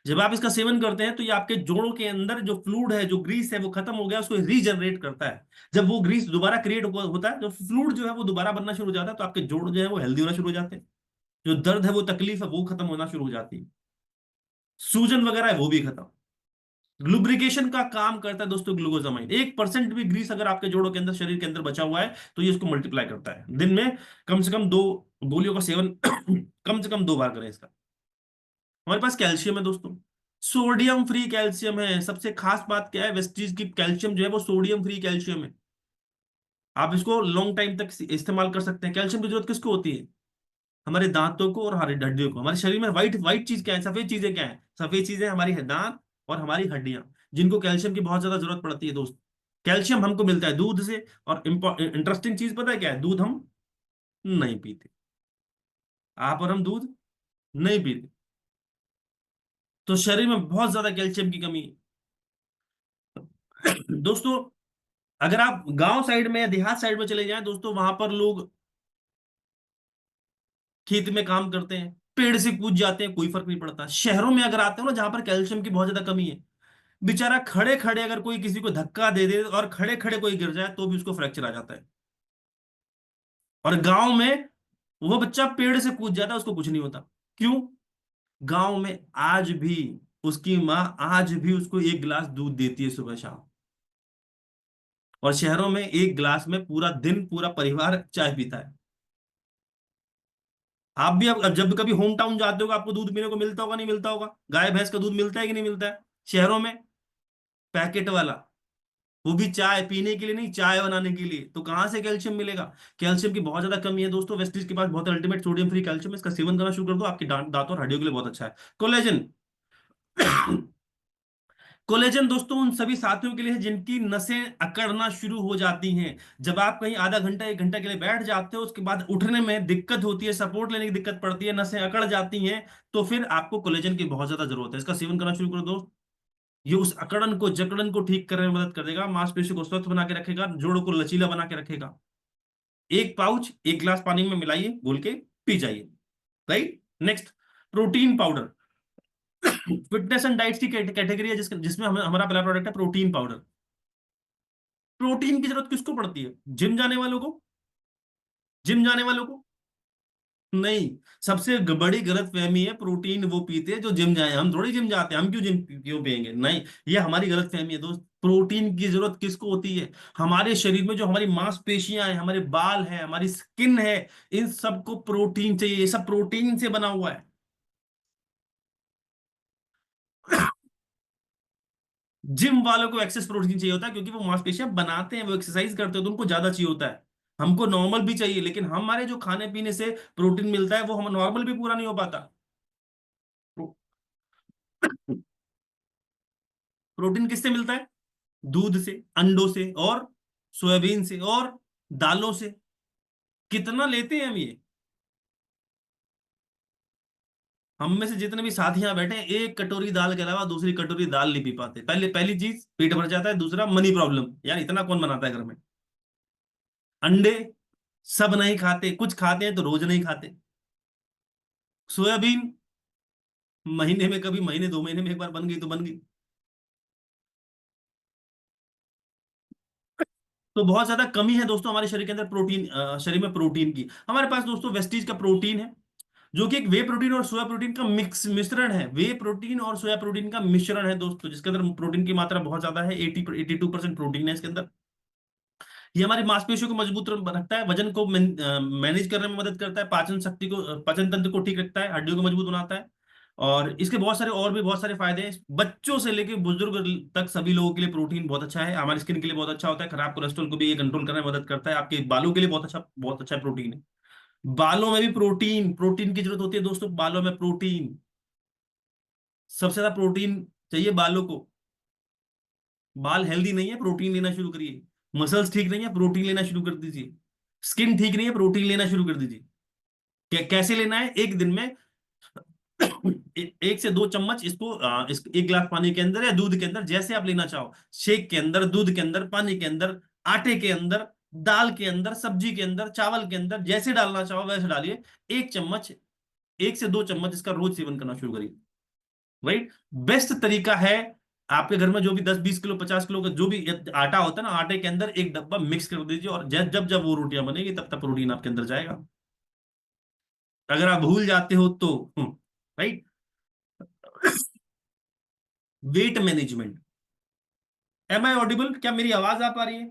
जब आप इसका सेवन करते हैं तो ये आपके जोड़ों के अंदर जो फ्लूइड है, जो ग्रीस है वो खत्म हो गया, उसको रीजनरेट करता है। जब वो ग्रीस दोबारा क्रिएट होता है, जो फ्लूइड जो है वो दोबारा बनना शुरू हो जाता है, तो आपके जोड़ जो है वो हेल्दी होना शुरू हो जाते हैं। जो दर्द है, वो तकलीफ है, वो खत्म होना शुरू हो जाती है। सूजन वगैरह है वो भी खत्म। लुब्रिकेशन का काम करता है दोस्तों ग्लूकोजामाइन। 1% भी ग्रीस अगर आपके जोड़ों के अंदर, शरीर के अंदर बचा हुआ है, तो ये इसको मल्टीप्लाई करता है। दिन में कम से कम 2 गोलियों का सेवन कम से कम 2 बार करें इसका। हमारे पास कैल्शियम है दोस्तों, सोडियम फ्री कैल्शियम है। सबसे खास बात क्या है, वेस्टीज की कैल्शियम जो है वो सोडियम फ्री कैल्शियम है। आप इसको लॉन्ग टाइम तक इस्तेमाल कर सकते हैं। कैल्शियम की जरूरत किसको होती है? हमारे दांतों को और हमारी हड्डियों को। हमारे शरीर में व्हाइट व्हाइट चीज क्या है, सफेद चीजें क्या है? सफेद चीजें हमारी है दांत और हमारी हड्डियां, जिनको कैल्शियम की बहुत ज्यादा जरूरत पड़ती है दोस्त। कैल्शियम हमको मिलता है दूध से। और इंटरेस्टिंग चीज पता है क्या है? दूध हम नहीं पीते। आप और हम दूध नहीं पीते, तो शरीर में बहुत ज्यादा कैल्शियम की कमी है दोस्तों। अगर आप गांव साइड में या देहात साइड में चले जाएं दोस्तों, वहां पर लोग खेत में काम करते हैं, पेड़ से कूद जाते हैं, कोई फर्क नहीं पड़ता। शहरों में अगर आते हो ना, जहां पर कैल्शियम की बहुत ज्यादा कमी है, बेचारा खड़े खड़े अगर कोई किसी को धक्का दे दे और खड़े खड़े कोई गिर जाए तो भी उसको फ्रैक्चर आ जाता है। और गांव में वो बच्चा पेड़ से कूद जाता है, उसको कुछ नहीं होता। क्यों? गांव में आज भी उसकी माँ आज भी उसको एक गिलास दूध देती है सुबह शाम। और शहरों में एक गिलास में पूरा दिन पूरा परिवार चाय पीता है। आप भी अब जब कभी होम टाउन जाते हो आपको दूध पीने को मिलता होगा, नहीं मिलता होगा? गाय भैंस का दूध मिलता है कि नहीं मिलता है शहरों में? पैकेट वाला, वो भी चाय पीने के लिए नहीं, चाय बनाने के लिए। तो कहाँ से कैल्शियम मिलेगा? कैल्शियम की बहुत ज्यादा कमी है दोस्तों। वेस्टीज के पास बहुत अल्टीमेट सोडियम फ्री कैल्शियम है। इसका सेवन करना शुरू कर दो, आपके दांत और हड्डियों के लिए बहुत अच्छा है। कोलेजन। कोलेजन दोस्तों उन सभी साथियों के लिए है जिनकी नसें अकड़ना शुरू हो जाती हैं। जब आप कहीं आधा घंटा 1 घंटा के लिए बैठ जाते हो, उसके बाद उठने में दिक्कत होती है, सपोर्ट लेने की दिक्कत पड़ती है, नसें अकड़ जाती हैं, तो फिर आपको कोलेजन की बहुत ज्यादा जरूरत है। इसका सेवन करना शुरू कर दो। ये उस अकड़न को जकड़न को ठीक करने में मदद कर देगा, मांसपेशियों को स्वस्थ बना के रखेगा, जोड़ों को लचीला बना के रखेगा। एक पाउच एक गिलास पानी में मिलाइए, घोल के पी जाइए, right. Next protein powder. Fitness and diets की कैटेगरी है जिसमें हमारा पहला प्रोडक्ट है प्रोटीन पाउडर। प्रोटीन की जरूरत किसको पड़ती है? जिम जाने वालों को। जिम जाने वालों को नहीं, सबसे बड़ी गलत फहमी है प्रोटीन वो पीते हैं जो जिम जाए। हम थोड़ी जिम जाते हैं, हम क्यों जिम क्यों पियेंगे? नहीं, ये हमारी गलत फहमी है दोस्त। प्रोटीन की जरूरत किसको होती है? हमारे शरीर में जो हमारी मांसपेशियां हैं, हमारे बाल हैं, हमारी स्किन है, इन सबको प्रोटीन चाहिए। ये सब प्रोटीन से बना हुआ है। जिम वालों को एक्सेस प्रोटीन चाहिए होता है क्योंकि वो मांसपेशियां बनाते हैं, वो एक्सरसाइज करते हैं, तो उनको ज्यादा चाहिए होता है। हमको नॉर्मल भी चाहिए, लेकिन हमारे जो खाने पीने से प्रोटीन मिलता है वो हम नॉर्मल भी पूरा नहीं हो पाता। प्रो- प्रोटीन किससे मिलता है? दूध से, अंडों से, और सोयाबीन से, और दालों से। कितना लेते हैं हम ये? हम में से जितने भी साथी यहाँ बैठे हैं, एक कटोरी दाल के अलावा दूसरी कटोरी दाल नहीं पी पाते। पहली चीज, पेट भर जाता है। दूसरा, मनी प्रॉब्लम। यार इतना कौन बनाता है घर में? अंडे सब नहीं खाते, कुछ खाते हैं तो रोज नहीं खाते। सोयाबीन महीने में कभी, महीने 2 महीने में एक बार बन गई तो बन गई। तो बहुत ज्यादा कमी है दोस्तों हमारे शरीर के अंदर प्रोटीन, शरीर में प्रोटीन की। हमारे पास दोस्तों वेस्टीज का प्रोटीन है, जो कि एक वे प्रोटीन और सोया प्रोटीन का मिश्रण है। वे प्रोटीन और सोया प्रोटीन का मिश्रण है दोस्तों, जिसके अंदर प्रोटीन की मात्रा बहुत ज्यादा है। 82% प्रोटीन है इसके अंदर। ये हमारी मांसपेशियों को मजबूत रखता है, वजन को मैनेज करने में मदद करता है, पाचन शक्ति को, पाचन तंत्र को ठीक रखता है, हड्डियों को मजबूत बनाता है। और इसके बहुत सारे और भी बहुत सारे फायदे हैं। बच्चों से लेकर बुजुर्ग तक सभी लोगों के लिए प्रोटीन बहुत अच्छा है। हमारी स्किन के लिए बहुत अच्छा होता है, खराब कोलेस्ट्रॉल को भी ये कंट्रोल करने में मदद करता है। आपके बालों के लिए बहुत अच्छा प्रोटीन है। बालों में भी प्रोटीन, प्रोटीन की जरूरत होती है दोस्तों। बालों में प्रोटीन, सबसे ज्यादा प्रोटीन चाहिए बालों को। बाल हेल्दी नहीं है, प्रोटीन लेना शुरू करिए। मसल्स ठीक नहीं है, प्रोटीन लेना शुरू कर दीजिए। स्किन ठीक नहीं है, प्रोटीन लेना शुरू कर दीजिए। कैसे लेना है? एक दिन में 1 से 2 चम्मच इसको, एक गिलास पानी के अंदर या दूध के अंदर, जैसे आप लेना चाहो। शेक के अंदर, दूध के अंदर, पानी के अंदर, आटे के अंदर, दाल के अंदर, सब्जी के अंदर, चावल के अंदर, जैसे डालना चाहो वैसे डालिए। 1 चम्मच, 1 से 2 चम्मच इसका रोज सेवन करना शुरू करिए। राइट, बेस्ट तरीका है। आपके घर में जो भी 10-20 किलो, 50 किलो का जो भी आटा होता है ना, आटे के अंदर एक डब्बा मिक्स कर दीजिए, और जब जब जब वो रोटियां बनेगी तब तक प्रोटीन आपके अंदर जाएगा। अगर आप भूल जाते हो तो, right. Weight management. Am I audible? क्या मेरी आवाज आ पा रही है?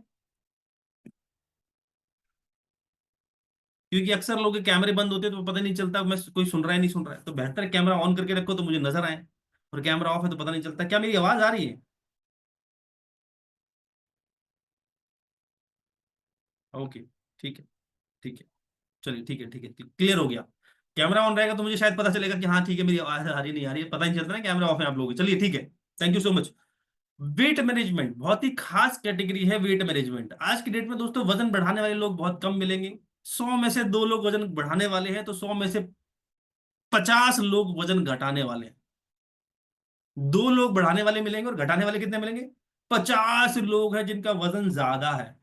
क्योंकि अक्सर लोग के कैमरे बंद होते हैं तो पता नहीं चलता मैं कोई सुन रहा है नहीं सुन रहा है। तो बेहतर है कैमरा ऑन करके रखो तो मुझे नजर आए, और कैमरा ऑफ है तो पता नहीं चलता। क्या मेरी आवाज आ रही है? ओके, ठीक है, ठीक है। चलिए, ठीक है, ठीक है, क्लियर हो गया। कैमरा ऑन रहेगा तो मुझे शायद पता चलेगा कि हाँ ठीक है, मेरी आवाज आ रही नहीं आ रही है। पता नहीं चलता ना कैमरा ऑफ है आप लोगों के। चलिए, ठीक है। Thank you so much. Weight management बहुत ही खास कैटेगरी है। वेट मैनेजमेंट आज की डेट में दोस्तों, वजन बढ़ाने वाले लोग बहुत कम मिलेंगे। 100 में से 2 लोग वजन बढ़ाने वाले हैं, तो 100 में से 50 लोग वजन घटाने वाले हैं। 2 लोग बढ़ाने वाले मिलेंगे, और घटाने वाले कितने मिलेंगे? 50 लोग हैं जिनका वजन ज्यादा है।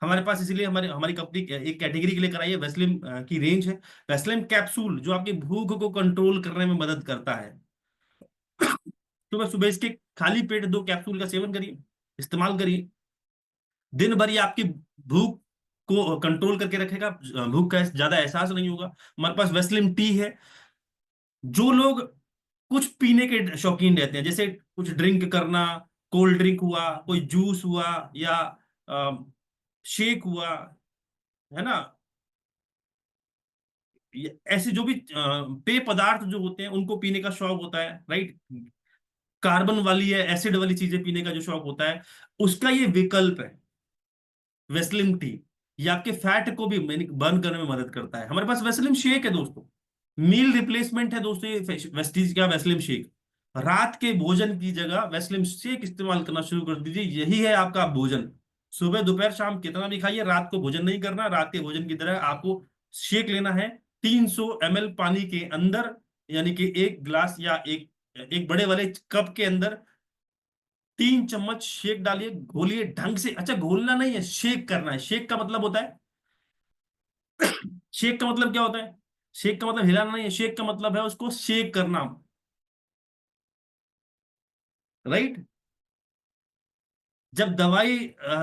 हमारे पास इसीलिए हमारी हमारी कंपनी एक कैटेगरी के लिए कराई है, वेस्लिम की रेंज है। वेस्लिम कैप्सूल, जो आपकी भूख को कंट्रोल करने में मदद करता है। सुबह सुबह इसके खाली पेट 2 कैप्सूल का सेवन करिए, इस्तेमाल करिए। दिन भर ये आपकी भूख को कंट्रोल करके रखेगा। भूख का ज्यादा एहसास नहीं होगा। हमारे पास वेस्लिम टी है। जो लोग कुछ पीने के शौकीन रहते हैं, जैसे कुछ ड्रिंक करना, कोल्ड ड्रिंक हुआ, कोई जूस हुआ, या शेक हुआ, है ना, ऐसे जो भी पेय पदार्थ जो होते हैं उनको पीने का शौक होता है, राइट। कार्बन वाली या एसिड वाली चीजें पीने का जो शौक होता है, उसका ये विकल्प है वेस्लिम टी। ये आपके फैट को भी बर्न करने में मदद करता है। हमारे पास वेस्लिम शेक है दोस्तों। मील रिप्लेसमेंट है दोस्तों ये वेस्टीज का वेस्लिम शेक। रात के भोजन की जगह वेस्लिम शेक इस्तेमाल करना शुरू कर दीजिए। यही है आपका भोजन। सुबह दोपहर शाम कितना भी खाइए, रात को भोजन नहीं करना। रात के भोजन की तरह आपको शेक लेना है। 300 ml पानी के अंदर, यानी कि एक गिलास या एक एक बड़े वाले कप के अंदर 3 चम्मच शेक डालिए, घोलिए ढंग से। अच्छा, घोलना नहीं है, शेक करना है। शेक का मतलब होता है, शेक का मतलब क्या होता है? शेक का मतलब हिलाना नहीं है, शेक का मतलब है उसको शेक करना। राइट। जब दवाई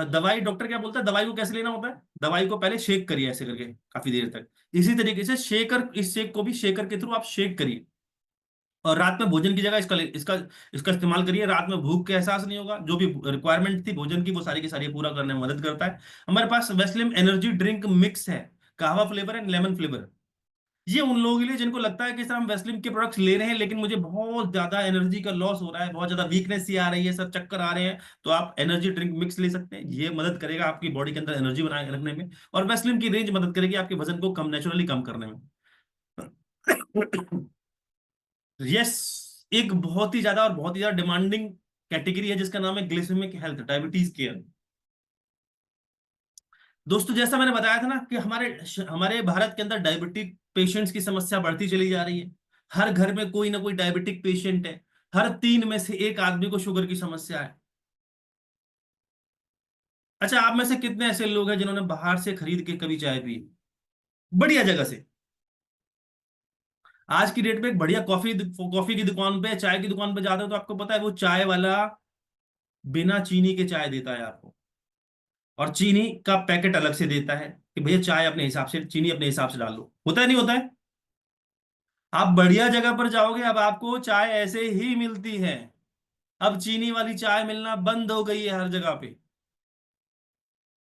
दवाई डॉक्टर क्या बोलता है, दवाई को कैसे लेना होता है, दवाई को पहले शेक करिए ऐसे करके काफी देर तक। इसी तरीके से शेकर, इस शेक को भी शेकर के थ्रू आप शेक करिए। और रात में भोजन की जगह इसका इसका इसका इस्तेमाल करिए। रात में भूख का एहसास नहीं होगा, जो भी रिक्वायरमेंट थी भोजन की वो सारी की सारी पूरा करने में मदद करता है। हमारे पास वेस्लिम एनर्जी ड्रिंक मिक्स है, कहवा फ्लेवर एंड लेमन फ्लेवर। ये उन लोगों के लिए जिनको लगता है कि सर हम वेस्लिन के प्रोडक्ट्स ले रहे हैं लेकिन मुझे बहुत ज्यादा एनर्जी का लॉस हो रहा है, बहुत ज्यादा वीकनेस सी आ रही है, सर चक्कर आ रहे हैं, तो आप एनर्जी ड्रिंक मिक्स ले सकते हैं। ये मदद करेगा आपकी बॉडी के अंदर एनर्जी बनाए रखने में। और वेस्लिन की रेंज मदद करेगी आपके वजन को कम, नेचुरली कम करने में। यस, एक बहुत ही ज्यादा और बहुत ही ज्यादा डिमांडिंग कैटेगरी है जिसका नाम है ग्लिसेमिक हेल्थ, डायबिटीज केयर। दोस्तों जैसा मैंने बताया था ना कि हमारे हमारे भारत के अंदर डायबिटिक पेशेंट्स की समस्या बढ़ती चली जा रही है। हर घर में कोई ना कोई डायबिटिक पेशेंट है। हर 3 में से 1 आदमी को शुगर की समस्या है। अच्छा, आप में से कितने ऐसे लोग हैं जिन्होंने बाहर से खरीद के कभी चाय पी, बढ़िया जगह से? आज की डेट में एक बढ़िया कॉफी कॉफी की दुकान पे, चाय की दुकान पे जाते हो तो आपको पता है वो चाय वाला बिना चीनी के चाय देता है आपको, और चीनी का पैकेट अलग से देता है कि भैया चाय अपने हिसाब से, चीनी अपने हिसाब से डाल लो। होता है नहीं होता है? आप बढ़िया जगह पर जाओगे, अब आपको चाय ऐसे ही मिलती है। अब चीनी वाली चाय मिलना बंद हो गई है हर जगह पे,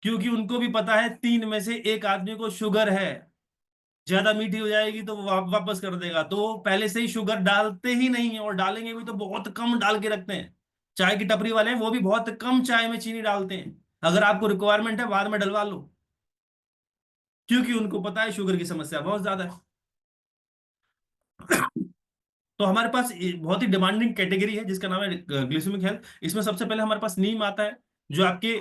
क्योंकि उनको भी पता है 3 में से 1 आदमी को शुगर है। ज्यादा मीठी हो जाएगी तो वो वापस कर देगा, तो वो पहले से ही शुगर डालते ही नहीं है, और डालेंगे भी तो बहुत कम डाल के रखते हैं। चाय की टपरी वाले हैं वो भी बहुत कम चाय में चीनी डालते हैं। अगर आपको रिक्वायरमेंट है बाद में डलवा लो, क्योंकि उनको पता है शुगर की समस्या बहुत ज्यादा है। तो हमारे पास बहुत ही डिमांडिंग कैटेगरी है जिसका नाम है ग्लिसेमिक हेल्थ। इसमें सबसे पहले हमारे पास नीम आता है, जो आपके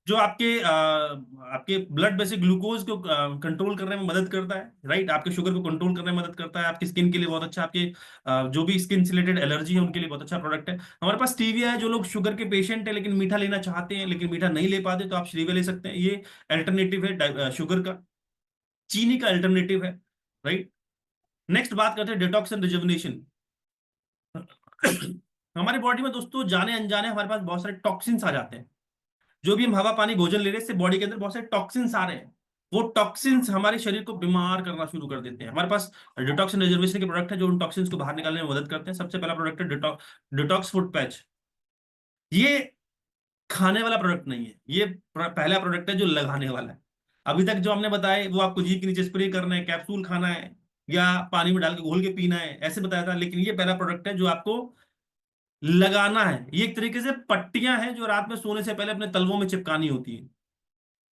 आपके ब्लड में से ग्लूकोज को कंट्रोल करने में मदद करता है, राइट। आपके शुगर को कंट्रोल करने में मदद करता है, आपकी स्किन के लिए बहुत अच्छा, आपके जो भी स्किन से रिलेटेड एलर्जी है उनके लिए बहुत अच्छा प्रोडक्ट है। हमारे पास स्टीविया है, जो लोग शुगर के पेशेंट है लेकिन मीठा लेना चाहते हैं लेकिन मीठा नहीं ले पाते, तो आप स्टीविया ले सकते हैं। ये अल्टरनेटिव है शुगर का, चीनी का अल्टरनेटिव है, राइट। नेक्स्ट बात करते हैं डिटॉक्स एंड रिजुविनेशन। हमारी बॉडी में दोस्तों जाने अनजाने हमारे पास बहुत सारे टॉक्सिन्स आ जाते हैं। जो भी हम हवा पानी भोजन ले रहे हैं इससे बॉडी के अंदर बहुत सारे टॉक्सिन्स आ रहे हैं। वो टॉक्सिन्स हमारे शरीर को बीमार करना शुरू कर देते हैं। हमारे पास डिटॉक्स एंड रिजर्वेशन के प्रोडक्ट है जो उन टॉक्सिन्स को बाहर निकालने में मदद करते हैं। सबसे पहला प्रोडक्ट है डिटॉक्स फूड पैच। ये खाने वाला प्रोडक्ट नहीं है, ये पहला प्रोडक्ट है जो लगाने वाला है। अभी तक जो हमने बताया वो आपको जीभ के नीचे स्प्रे करना है, कैप्सूल खाना है, या पानी में डाल के घोल के पीना है, ऐसे बताया था। लेकिन ये पहला प्रोडक्ट है जो आपको लगाना है। ये एक तरीके से पट्टियां हैं जो रात में सोने से पहले अपने तलवों में चिपकानी होती है।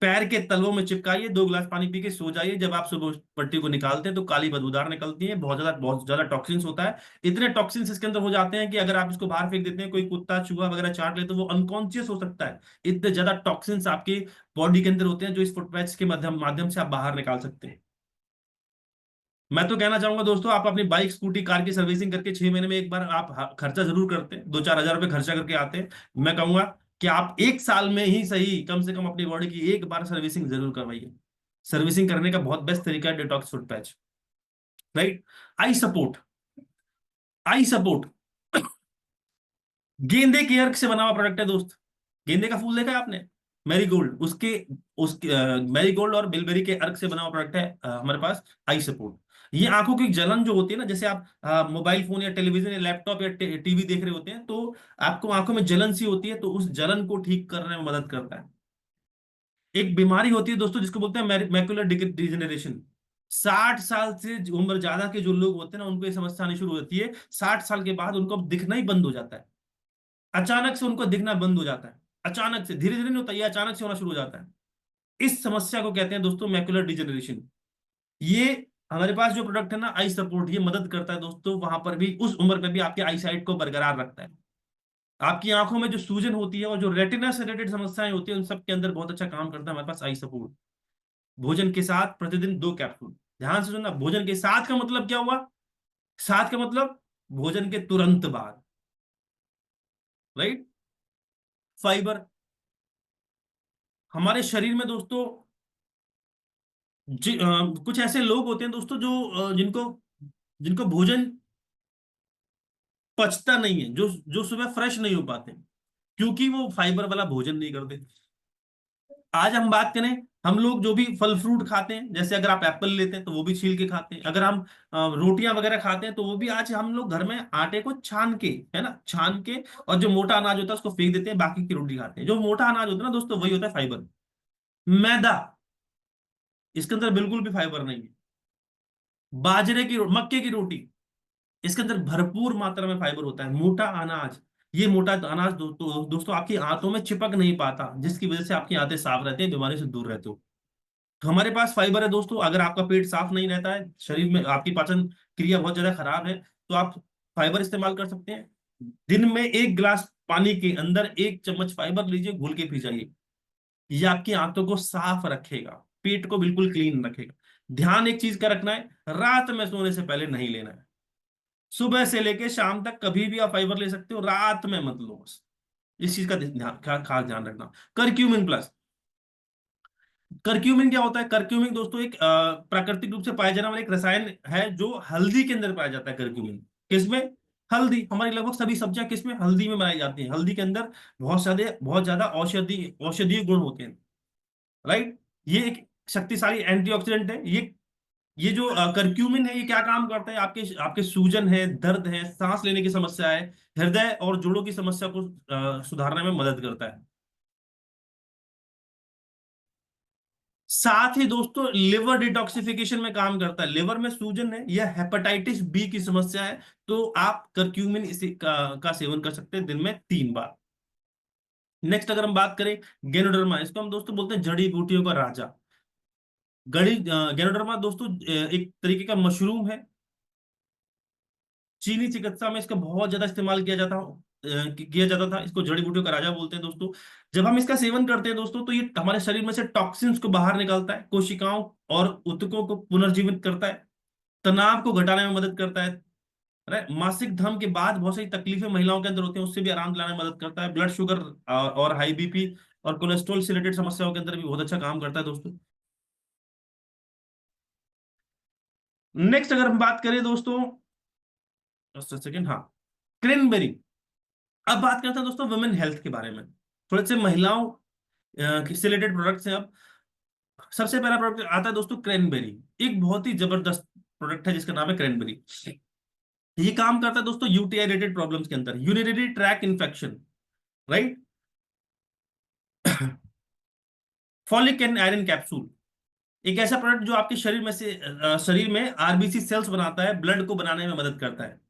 पैर के तलवों में चिपकाइए, 2 गिलास पानी पी के सो जाइए। जब आप सुबह उस पट्टी को निकालते हैं तो काली बदबूदार निकलती है, बहुत ज्यादा टॉक्सिन्स होता है। इतने टॉक्सिन्स इसके अंदर हो जाते हैं कि अगर आप इसको बाहर फेंक देते हैं, कोई कुत्ता चूहा वगैरह चाट ले तो वो अनकॉन्शियस हो सकता है। इतने ज्यादा टॉक्सिन्स आपके बॉडी के अंदर होते हैं जो इस फुट पैच के माध्यम माध्यम से आप बाहर निकाल सकते हैं। मैं तो कहना चाहूंगा दोस्तों, आप अपनी बाइक स्कूटी कार की सर्विसिंग करके 6 महीने में एक बार आप खर्चा जरूर करते हैं, 2-4 हजार रुपये खर्चा करके आते हैं। मैं कहूंगा कि आप 1 साल में ही सही कम से कम अपनी बॉडी की एक बार सर्विसिंग जरूर करवाइए। सर्विसिंग करने का बहुत बेस्ट तरीका है detox foot patch, right. I support, I support गेंदे के अर्क से बना हुआ प्रोडक्ट है दोस्त। गेंदे का फूल देखा है आपने, मैरीगोल्ड, उसके उसके मैरीगोल्ड और बिलबेरी के अर्क से बना हुआ प्रोडक्ट है हमारे पास आई सपोर्ट। ये आंखों की जलन जो होती है ना, जैसे आप मोबाइल फोन या टेलीविजन या लैपटॉप या टीवी देख रहे होते हैं तो आपको आंखों में जलन सी होती है, तो उस जलन को ठीक करने में मदद करता है। एक बीमारी होती है दोस्तों जिसको बोलते हैं मैकुलर डिजेनरेशन। 60 साल से उम्र ज्यादा के जो लोग होते हैं ना, उनको ये समस्या आनी शुरू होती है। 60 साल के बाद उनको अब दिखना ही बंद हो जाता है। अचानक से उनको दिखना बंद हो जाता है, अचानक से, धीरे धीरे नहीं होता, ये अचानक से होना शुरू हो जाता है। इस समस्या को कहते हैं दोस्तों मैकुलर डिजेनरेशन। ये हमारे पास जो प्रोडक्ट है ना आई सपोर्ट, ये मदद करता है दोस्तों, वहां पर भी उस उम्र में भी आपके आई साइट को बरकरार रखता है। आपकी आंखों में जो सूजन होती है और जो रेटिना से रिलेटेड समस्याएं होती है उन सब के अंदर बहुत अच्छा काम करता है हमारे पास आई सपोर्ट। भोजन के साथ प्रतिदिन 2 कैप्सूल। ध्यान से सुनना, भोजन के साथ का मतलब क्या हुआ? साथ का मतलब भोजन के तुरंत बाद, राइट। फाइबर, हमारे शरीर में दोस्तों कुछ ऐसे लोग होते हैं दोस्तों जो जिनको जिनको भोजन पचता नहीं है, जो जो सुबह फ्रेश नहीं हो पाते। क्योंकि वो फाइबर वाला भोजन नहीं करते। आज हम बात करें, हम लोग जो भी फल फ्रूट खाते हैं, जैसे अगर आप एप्पल लेते हैं तो वो भी छील के खाते हैं, अगर हम रोटियां वगैरह खाते हैं तो वो भी आज हम लोग घर में आटे को छान के, है ना, छान के, और जो मोटा अनाज होता है उसको फेंक देते हैं, बाकी की रोटी खाते हैं। जो मोटा अनाज होता है ना दोस्तों, वही होता है फाइबर। मैदा, इसके अंदर बिल्कुल भी फाइबर नहीं है। मक्के की रोटी, इसके अंदर भरपूर मात्रा में फाइबर होता है। मोटा अनाज, ये मोटा अनाज दोस्तों आपकी आंतों में चिपक नहीं पाता, जिसकी वजह से आपकी आंतें साफ रहती हैं, बीमारी से दूर रहते हो। हमारे पास फाइबर है दोस्तों। अगर आपका पेट साफ नहीं रहता है, शरीर में आपकी पाचन क्रिया बहुत ज्यादा खराब है, तो आप फाइबर इस्तेमाल कर सकते हैं। दिन में 1 गिलास पानी के अंदर 1 चम्मच फाइबर लीजिए, घुल के पी जाइए। ये आपकी आंतों को साफ रखेगा, पेट को बिल्कुल क्लीन रखेगा। ध्यान एक चीज का रखना है, रात में सोने से पहले नहीं लेना है। सुबह से लेके शाम तक कभी भी आप फाइबर ले सकते हो, रात में मत लो बस। इस चीज का खास ध्यान रखना। करक्यूमिन प्लस, करक्यूमिन क्या होता है? करक्यूमिन दोस्तों एक प्राकृतिक रूप से पाया जाने वाला एक रसायन है, जो हल्दी के अंदर पाया जाता है। करक्यूमिन किसमें? हल्दी। हमारी लगभग सभी सब्जियां किसमें? हल्दी में बनाई जाती हैं। हल्दी के अंदर बहुत ज्यादा औषधीय गुण होते हैं। राइट। ये एक शक्तिशाली एंटीऑक्सीडेंट है। ये जो करक्यूमिन है, ये क्या काम करता है? आपके आपके सूजन है, दर्द है, सांस लेने की समस्या है, हृदय और जोड़ों की समस्या को सुधारने में मदद करता है। साथ ही दोस्तों लिवर डिटॉक्सिफिकेशन में काम करता है। लिवर में सूजन है या हेपेटाइटिस बी की समस्या है, तो आप करक्यूमिन का सेवन कर सकते हैं दिन में 3 बार। नेक्स्ट अगर हम बात करें गेनोडर्मा, इसको हम दोस्तों बोलते हैं जड़ी बूटियों का राजा। गेनोडर्मा दोस्तों एक तरीके का मशरूम है। चीनी चिकित्सा में इसका बहुत ज्यादा इस्तेमाल किया जाता था। इसको जड़ी बूटियों का राजा बोलते हैं दोस्तों। जब हम इसका सेवन करते हैं दोस्तों, तो ये हमारे शरीर में से टॉक्सिन्स को बाहर निकालता है, कोशिकाओं और ऊतकों को पुनर्जीवित करता है, तनाव को घटाने में मदद करता है। राइट। मासिक धर्म के बाद बहुत सारी तकलीफें महिलाओं के अंदर होती हैं, उससे भी आराम दिलाने में मदद करता है। ब्लड शुगर और हाई बीपी और कोलेस्ट्रॉल से रिलेटेड समस्याओं के अंदर भी बहुत अच्छा काम करता है दोस्तों। नेक्स्ट अगर हम बात करें दोस्तों, सेकंड, हाँ, क्रेनबेरी। अब बात करते हैं दोस्तों वुमेन हेल्थ के बारे में। थोड़े से महिलाओं से रिलेटेड प्रोडक्ट्स हैं अब। सबसे पहला प्रोडक्ट आता है दोस्तों क्रैनबेरी। एक बहुत ही जबरदस्त प्रोडक्ट है जिसका नाम है क्रैनबेरी। ये काम करता है दोस्तों यूटीआई रिलेटेड प्रॉब्लम्स के अंदर, urinary track infection. Right. Folic and iron capsule, एक ऐसा प्रोडक्ट जो आपके शरीर में आरबीसी सेल्स बनाता है, ब्लड को बनाने में मदद करता है।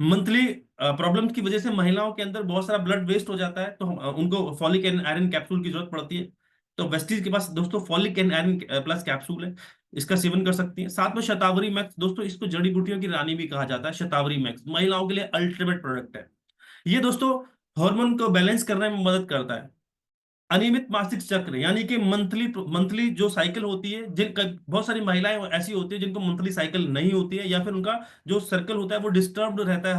मंथली प्रॉब्लम्स की वजह से महिलाओं के अंदर बहुत सारा ब्लड वेस्ट हो जाता है, तो उनको फॉलिक एंड आयरन कैप्सूल की जरूरत पड़ती है। तो वेस्टीज के पास दोस्तों folic and iron plus capsule है, इसका सेवन कर सकती हैं। साथ में शतावरी मैक्स दोस्तों, इसको जड़ी बूटियों की रानी भी कहा जाता है। शतावरी मैक्स महिलाओं के लिए अल्टीमेट प्रोडक्ट है। ये दोस्तों हार्मोन को बैलेंस करने में मदद करता है। अनियमित मासिक चक्र, यानी कि मंथली मंथली जो साइकिल होती है, बहुत सारी महिलाएं ऐसी होती है जिनको मंथली साइकिल नहीं होती है, या फिर उनका जो सर्कल होता है वो डिस्टर्ब्ड रहता है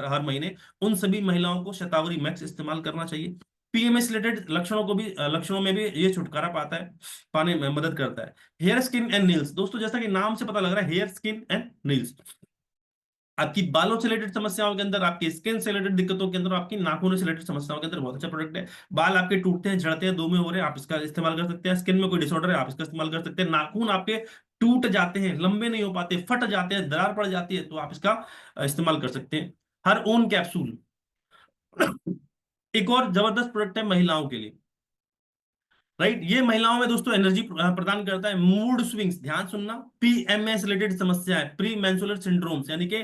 हर महीने। उन सभी महिलाओं को शतावरी मैक्स इस्तेमाल करना चाहिए। पीएमएस रिलेटेड लक्षणों में भी ये छुटकारा पाने में मदद करता है। हेयर स्किन एंड नील्स दोस्तों, जैसा कि नाम से पता लग रहा है, हेयर स्किन एंड नील्स आपकी बालों से रिलेटेड समस्याओं के अंदर, आपकी स्किन से रिलेटेड दिक्कतों के अंदर, आपकी नाखूनों से रिलेटेड समस्याओं के अंदर बहुत अच्छा प्रोडक्ट है। बाल आपके टूटते हैं, झड़ते हैं, दुबले हो रहे हैं, आप इसका इस्तेमाल कर सकते हैं। स्किन में कोई डिसऑर्डर है, आप इसका इस्तेमाल कर सकते हैं। नाखून आपके टूट जाते हैं, लंबे नहीं हो पाते, फट जाते हैं, दरार पड़ जाती है, तो आप इसका इस्तेमाल कर सकते हैं। हर ओन कैप्सूल एक और जबरदस्त प्रोडक्ट है महिलाओं के लिए। राइट। ये महिलाओं में दोस्तों एनर्जी प्रदान करता है। मूड स्विंग्स, ध्यान सुनना, पीएमएस रिलेटेड समस्या है, प्री मेंस्ट्रुअल सिंड्रोम्स, यानी कि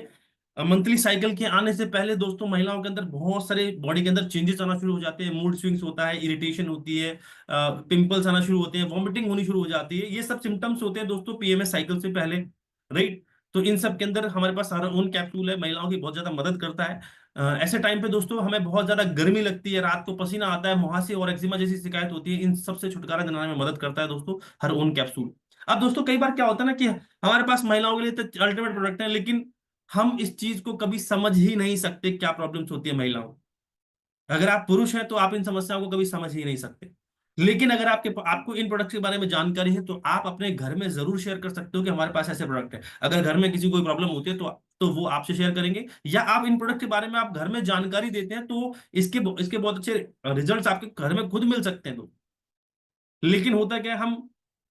मंथली साइकिल के आने से पहले दोस्तों महिलाओं के अंदर बहुत सारे बॉडी के अंदर चेंजेस आना शुरू हो जाते हैं। मूड स्विंग्स होता है, इरिटेशन होती है, पिंपल्स आना शुरू होते हैं, वॉमिटिंग होनी शुरू हो जाती है। ये सब सिम्टम्स होते हैं दोस्तों पीएमएस साइकिल से पहले। राइट। तो इन सब के अंदर हमारे पास सारा ओन कैप्सूल है, महिलाओं की बहुत ज्यादा मदद करता है। ऐसे टाइम पे दोस्तों हमें बहुत ज्यादा गर्मी लगती है, रात को पसीना आता है, मुहासे और एक्जिमा जैसी शिकायत होती है, इन सब से छुटकारा दिलाने में मदद करता है दोस्तों हर ओन कैप्सूल। अब दोस्तों कई बार क्या होता है ना, कि हमारे पास महिलाओं के लिए तो अल्टीमेट प्रोडक्ट है, लेकिन हम इस चीज को कभी समझ ही नहीं सकते क्या प्रॉब्लम्स होती है महिलाओं को। अगर आप पुरुष हैं तो आप इन समस्याओं को कभी समझ ही नहीं सकते। लेकिन अगर आपको इन प्रोडक्ट के बारे में जानकारी है तो आप अपने घर में जरूर शेयर कर सकते हो कि हमारे पास ऐसे प्रोडक्ट है। अगर घर में किसी को कोई प्रॉब्लम होती है तो वो आपसे शेयर करेंगे, या आप इन प्रोडक्ट के बारे में आप घर में जानकारी देते हैं तो इसके बहुत अच्छे रिजल्ट्स आपके घर में खुद मिल सकते हैं। तो लेकिन होता क्या है,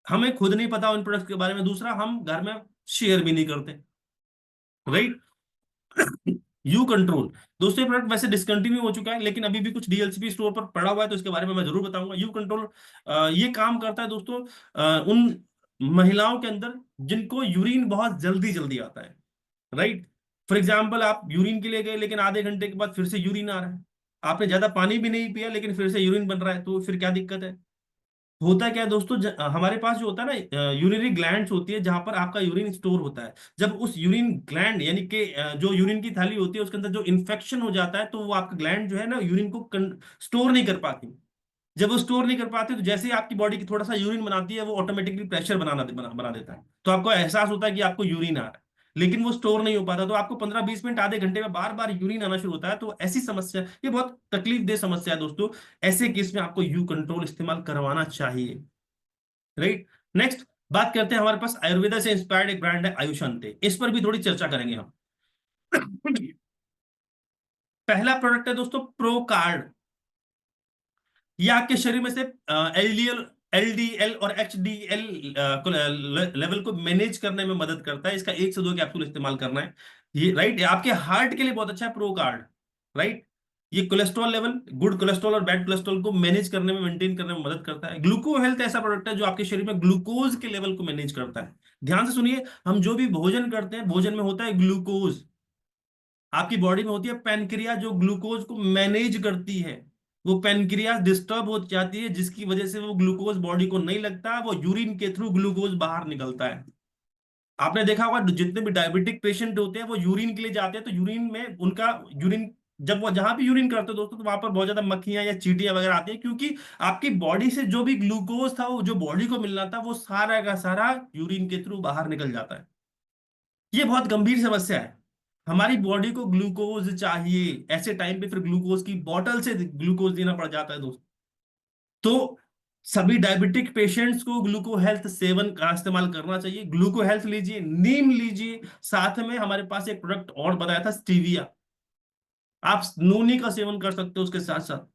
हमें खुद नहीं पता उन प्रोडक्ट के बारे में, दूसरा हम घर में शेयर भी नहीं करते, राइट। यू कंट्रोल, दोस्तों ये प्रोडक्ट वैसे डिसकंटिन्यू हो चुका है, लेकिन अभी भी कुछ डीएलसीपी स्टोर पर पड़ा हुआ है, तो इसके बारे में मैं जरूर बताऊंगा। यू कंट्रोल ये काम करता है दोस्तों उन महिलाओं के अंदर जिनको यूरिन बहुत जल्दी जल्दी आता है, राइट। फॉर एग्जाम्पल, आप यूरिन के लिए गए लेकिन आधे घंटे के बाद फिर से यूरिन आ रहा है, आपने ज्यादा पानी भी नहीं पिया लेकिन फिर से यूरिन बन रहा है, तो फिर क्या दिक्कत है। होता क्या है दोस्तों, हमारे पास जो होता है ना यूरिनरी ग्लैंड्स होती है जहां पर आपका यूरिन स्टोर होता है। जब उस यूरिन ग्लैंड यानी कि जो यूरिन की थैली होती है उसके अंदर जो इन्फेक्शन हो जाता है, तो वो आपका ग्लैंड जो है ना यूरिन को स्टोर नहीं कर पाती। जब वो स्टोर नहीं कर पाते तो जैसे ही आपकी बॉडी की थोड़ा सा यूरिन बनाती है, वो ऑटोमेटिकली प्रेशर बना देता है, तो आपको एहसास होता है कि आपको यूरिन आ रहा है, लेकिन वो स्टोर नहीं हो पाता, तो आपको 15-20 मिनट आधे घंटे में बार बार यूरिन आना शुरू होता है। तो ऐसी समस्या, ये बहुत तकलीफ दे समस्या है दोस्तों। ऐसे केस में आपको यू कंट्रोल इस्तेमाल करवाना चाहिए, राइट। नेक्स्ट बात करते हैं, हमारे पास आयुर्वेदा से इंस्पायर्ड एक ब्रांड है आयुषंते, इस पर भी थोड़ी चर्चा करेंगे हम। पहला प्रोडक्ट है दोस्तों प्रो कार्ड। ये आपके शरीर में से एलडीएल एलडीएल और एचडीएल लेवल को मैनेज करने में मदद करता है। इसका 1 से 2 कैप्सूल इस्तेमाल करना है, ये राइट। आपके हार्ट के लिए बहुत अच्छा है प्रो कार्ड, राइट। ये कोलेस्ट्रॉल लेवल, गुड कोलेस्ट्रॉल और बैड कोलेस्ट्रॉल को मैनेज करने में, मेंटेन करने में मदद करता है। ग्लूको हेल्थ ऐसा प्रोडक्ट है जो आपके शरीर में ग्लूकोज के लेवल को मैनेज करता है। ध्यान से सुनिए, हम जो भी भोजन करते हैं, भोजन में होता है ग्लूकोज, आपकी बॉडी में होती है पैनक्रिया जो ग्लूकोज को मैनेज करती है। वो पैनक्रिया डिस्टर्ब हो जाती है जिसकी वजह से वो ग्लूकोज बॉडी को नहीं लगता, वो यूरिन के थ्रू ग्लूकोज बाहर निकलता है। आपने देखा होगा जितने भी डायबिटिक पेशेंट होते हैं वो यूरिन के लिए जाते हैं, तो यूरिन में उनका यूरिन, जब वो जहां भी यूरिन करते हैं दोस्तों, तो वहां पर बहुत ज्यादा मक्खियां या चींटियां वगैरह आती हैं, क्योंकि आपकी बॉडी से जो भी ग्लूकोज था, वो जो बॉडी को मिलना था, वो सारा का सारा यूरिन के थ्रू बाहर निकल जाता है। ये बहुत गंभीर समस्या है। हमारी बॉडी को ग्लूकोज चाहिए, ऐसे टाइम पे फिर ग्लूकोज की बोतल से ग्लूकोज देना पड़ जाता है दोस्त। तो सभी डायबिटिक पेशेंट्स को ग्लूको हेल्थ सेवन का इस्तेमाल करना चाहिए। ग्लूको हेल्थ लीजिए, नीम लीजिए, साथ में हमारे पास एक प्रोडक्ट और बताया था स्टीविया, आप नूनी का सेवन कर सकते हो उसके साथ साथ।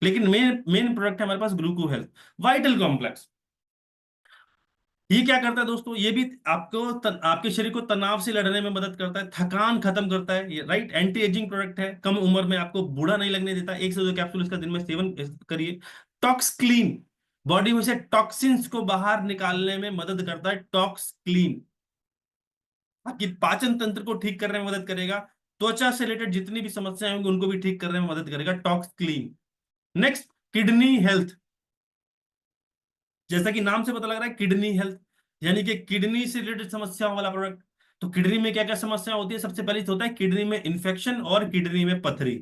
लेकिन मेन मेन प्रोडक्ट है हमारे पास ग्लूको हेल्थ वाइटल कॉम्प्लेक्स। ये क्या करता है दोस्तों, ये भी आपके शरीर को तनाव से लड़ने में मदद करता है, थकान खत्म करता है, ये राइट। एंटी एजिंग प्रोडक्ट है, कम उम्र में आपको बूढ़ा नहीं लगने देता। 1 से 2 कैप्सूल इसका दिन में सेवन करिए। टॉक्स क्लीन, बॉडी में से टॉक्सिन्स को बाहर निकालने में मदद करता है। टॉक्स क्लीन आपकी पाचन तंत्र को ठीक करने में मदद करेगा, त्वचा से रिलेटेड जितनी भी समस्याएं होंगी उनको भी ठीक करने में मदद करेगा talks clean. Next, kidney health. जैसा कि नाम से पता लग रहा है किडनी हेल्थ, यानी कि किडनी से रिलेटेड समस्याओं वाला प्रोडक्ट। तो किडनी में क्या क्या समस्या होती है, सबसे पहले तो होता है किडनी में इन्फेक्शन और किडनी में पथरी।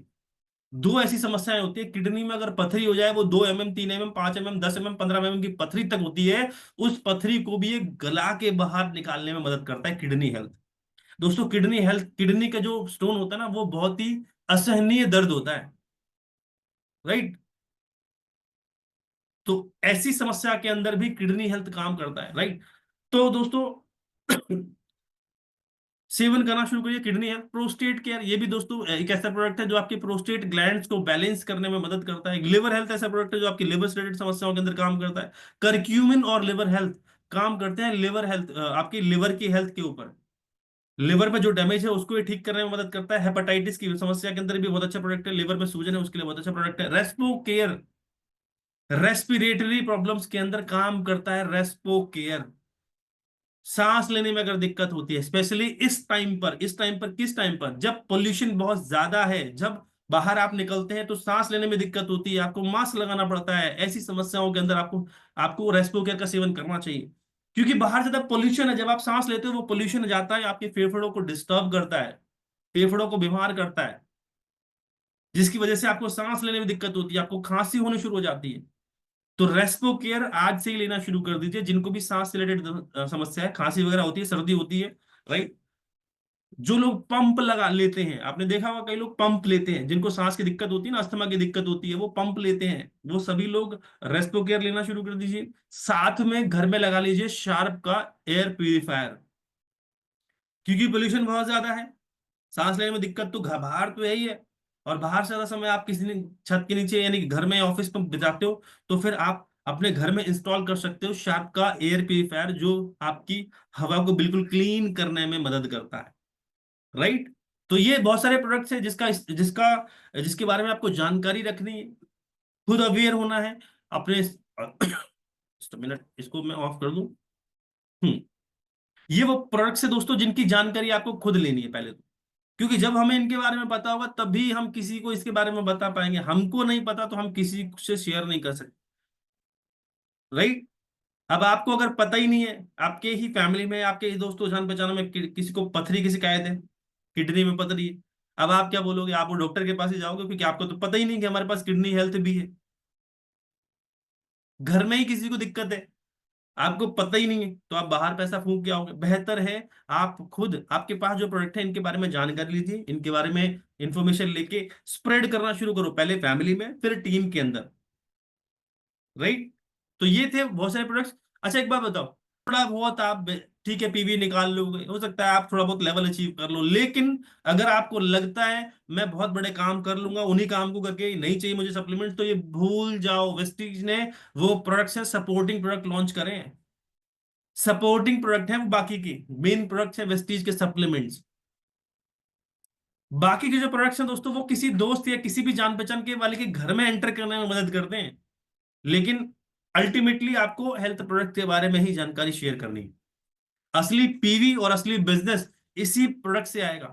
दो ऐसी समस्याएं होती है किडनी में, अगर पथरी हो जाए, वो 2 mm, 3 mm, 5 mm, 10 mm, 15 mm की पथरी तक होती है, उस पथरी को भी ये गला के बाहर निकालने में मदद करता है किडनी हेल्थ। दोस्तों किडनी हेल्थ, किडनी का जो स्टोन होता है ना, वो बहुत ही असहनीय दर्द होता है, राइट। तो ऐसी समस्या के अंदर भी किडनी हेल्थ काम करता है, राइट। तो दोस्तों सेवन करना शुरू करिए किडनी हेल्थ। प्रोस्टेट केयर, ये भी दोस्तों एक ऐसा प्रोडक्ट है जो आपके प्रोस्टेट ग्लैंड्स को बैलेंस करने में मदद करता है। लिवर हेल्थ ऐसा प्रोडक्ट है जो आपकी लिवर से रिलेटेड समस्याओं के अंदर काम करता है। करक्यूमिन और लिवर हेल्थ काम करते हैं लिवर हेल्थ, आपकी लिवर की हेल्थ के ऊपर। लिवर में जो डैमेज है उसको ये ठीक करने में मदद करता है। हेपेटाइटिस की समस्या के अंदर भी बहुत अच्छा प्रोडक्ट है। लिवर में सूजन है उसके लिए बहुत अच्छा प्रोडक्ट है। रेस्पो केयर, रेस्पिरेटरी प्रॉब्लम्स के अंदर काम करता है रेस्पो केयर। सांस लेने में अगर दिक्कत होती है, स्पेशली इस टाइम पर किस टाइम पर, जब पोल्यूशन बहुत ज्यादा है, जब बाहर आप निकलते हैं तो सांस लेने में दिक्कत होती है, आपको मास्क लगाना पड़ता है, ऐसी समस्याओं के अंदर आपको आपको रेस्पो केयर का सेवन करना चाहिए। क्योंकि बाहर ज्यादा पोल्यूशन है, जब आप सांस लेते हो वो पोल्यूशन जाता है आपके फेफड़ों को डिस्टर्ब करता है, फेफड़ों को बीमार करता है, जिसकी वजह से आपको सांस लेने में दिक्कत होती है, आपको खांसी होनी शुरू हो जाती है। तो रेस्पो केयर आज से ही लेना शुरू कर दीजिए, जिनको भी सांस से रिलेटेड समस्या है, खांसी वगैरह होती है, सर्दी होती है, राइट। जो लोग पंप लगा लेते हैं, आपने देखा होगा कई लोग पंप लेते हैं, जिनको सांस की दिक्कत होती है ना, अस्थमा की दिक्कत होती है, वो पंप लेते हैं, वो सभी लोग रेस्पो केयर लेना शुरू कर दीजिए। साथ में घर में लगा लीजिए शार्प का एयर प्यूरिफायर, क्योंकि पोल्यूशन बहुत ज्यादा है, सांस लेने में दिक्कत तो बाहर तो यही है। और बाहर से ज्यादा समय आप किसी ने छत के नीचे यानी कि घर में ऑफिस में बिताते हो, तो फिर आप अपने घर में इंस्टॉल कर सकते हो शार्प का एयर प्यूरिफायर, जो आपकी हवा को बिल्कुल क्लीन करने में मदद करता है। राइट। तो ये बहुत सारे प्रोडक्ट्स हैं जिसका जिसका जिसके बारे में आपको जानकारी रखनी है, खुद अवेयर होना है अपने। just a minute, इसको मैं ऑफ कर दूं। हम्म। ये वो प्रोडक्ट्स है दोस्तों जिनकी जानकारी आपको खुद लेनी है पहले तो, क्योंकि जब हमें इनके बारे में पता होगा तभी हम किसी को इसके बारे में बता पाएंगे, हमको नहीं पता तो हम किसी से शेयर नहीं कर सकते। राइट। अब आपको अगर पता ही नहीं है, आपके ही फैमिली में आपके ही दोस्तों जान पहचान में किसी को पथरी की शिकायत है, किडनी में पथरी है, अब आप क्या बोलोगे? आप वो डॉक्टर के पास ही जाओगे, क्योंकि आपको तो पता ही नहीं कि हमारे पास किडनी हेल्थ भी है। घर में ही किसी को दिक्कत है, आपको पता ही नहीं है, तो आप बाहर पैसा फूंक के आओगे? बेहतर है आप खुद, आपके पास जो प्रोडक्ट है इनके बारे में जानकारी लीजिए, इनके बारे में इंफॉर्मेशन लेके स्प्रेड करना शुरू करो, पहले फैमिली में फिर टीम के अंदर। राइट। तो ये थे बहुत सारे प्रोडक्ट्स। अच्छा एक बात बताओ, थोड़ा बहुत आप ठीक है पीवी निकाल लोगे, हो सकता है आप थोड़ा बहुत लेवल अचीव कर लो, लेकिन अगर आपको लगता है मैं बहुत बड़े काम कर लूंगा, उन्हीं काम को करके नहीं चाहिए मुझे सप्लीमेंट, तो ये भूल जाओ। वेस्टीज ने वो प्रोडक्ट्स हैं, सपोर्टिंग प्रोडक्ट लॉन्च करें हैं, सपोर्टिंग प्रोडक्ट है वो, बाकी की मेन प्रोडक्ट्स है वेस्टीज के सप्लीमेंट्स। बाकी के जो प्रोडक्ट्स हैं दोस्तों, वो किसी दोस्त या किसी भी जान पहचान के वाले के घर में एंटर करने में मदद करते हैं, लेकिन अल्टीमेटली आपको हेल्थ प्रोडक्ट के बारे में ही जानकारी शेयर करनी है। असली पीवी और असली बिजनेस इसी प्रोडक्ट से आएगा।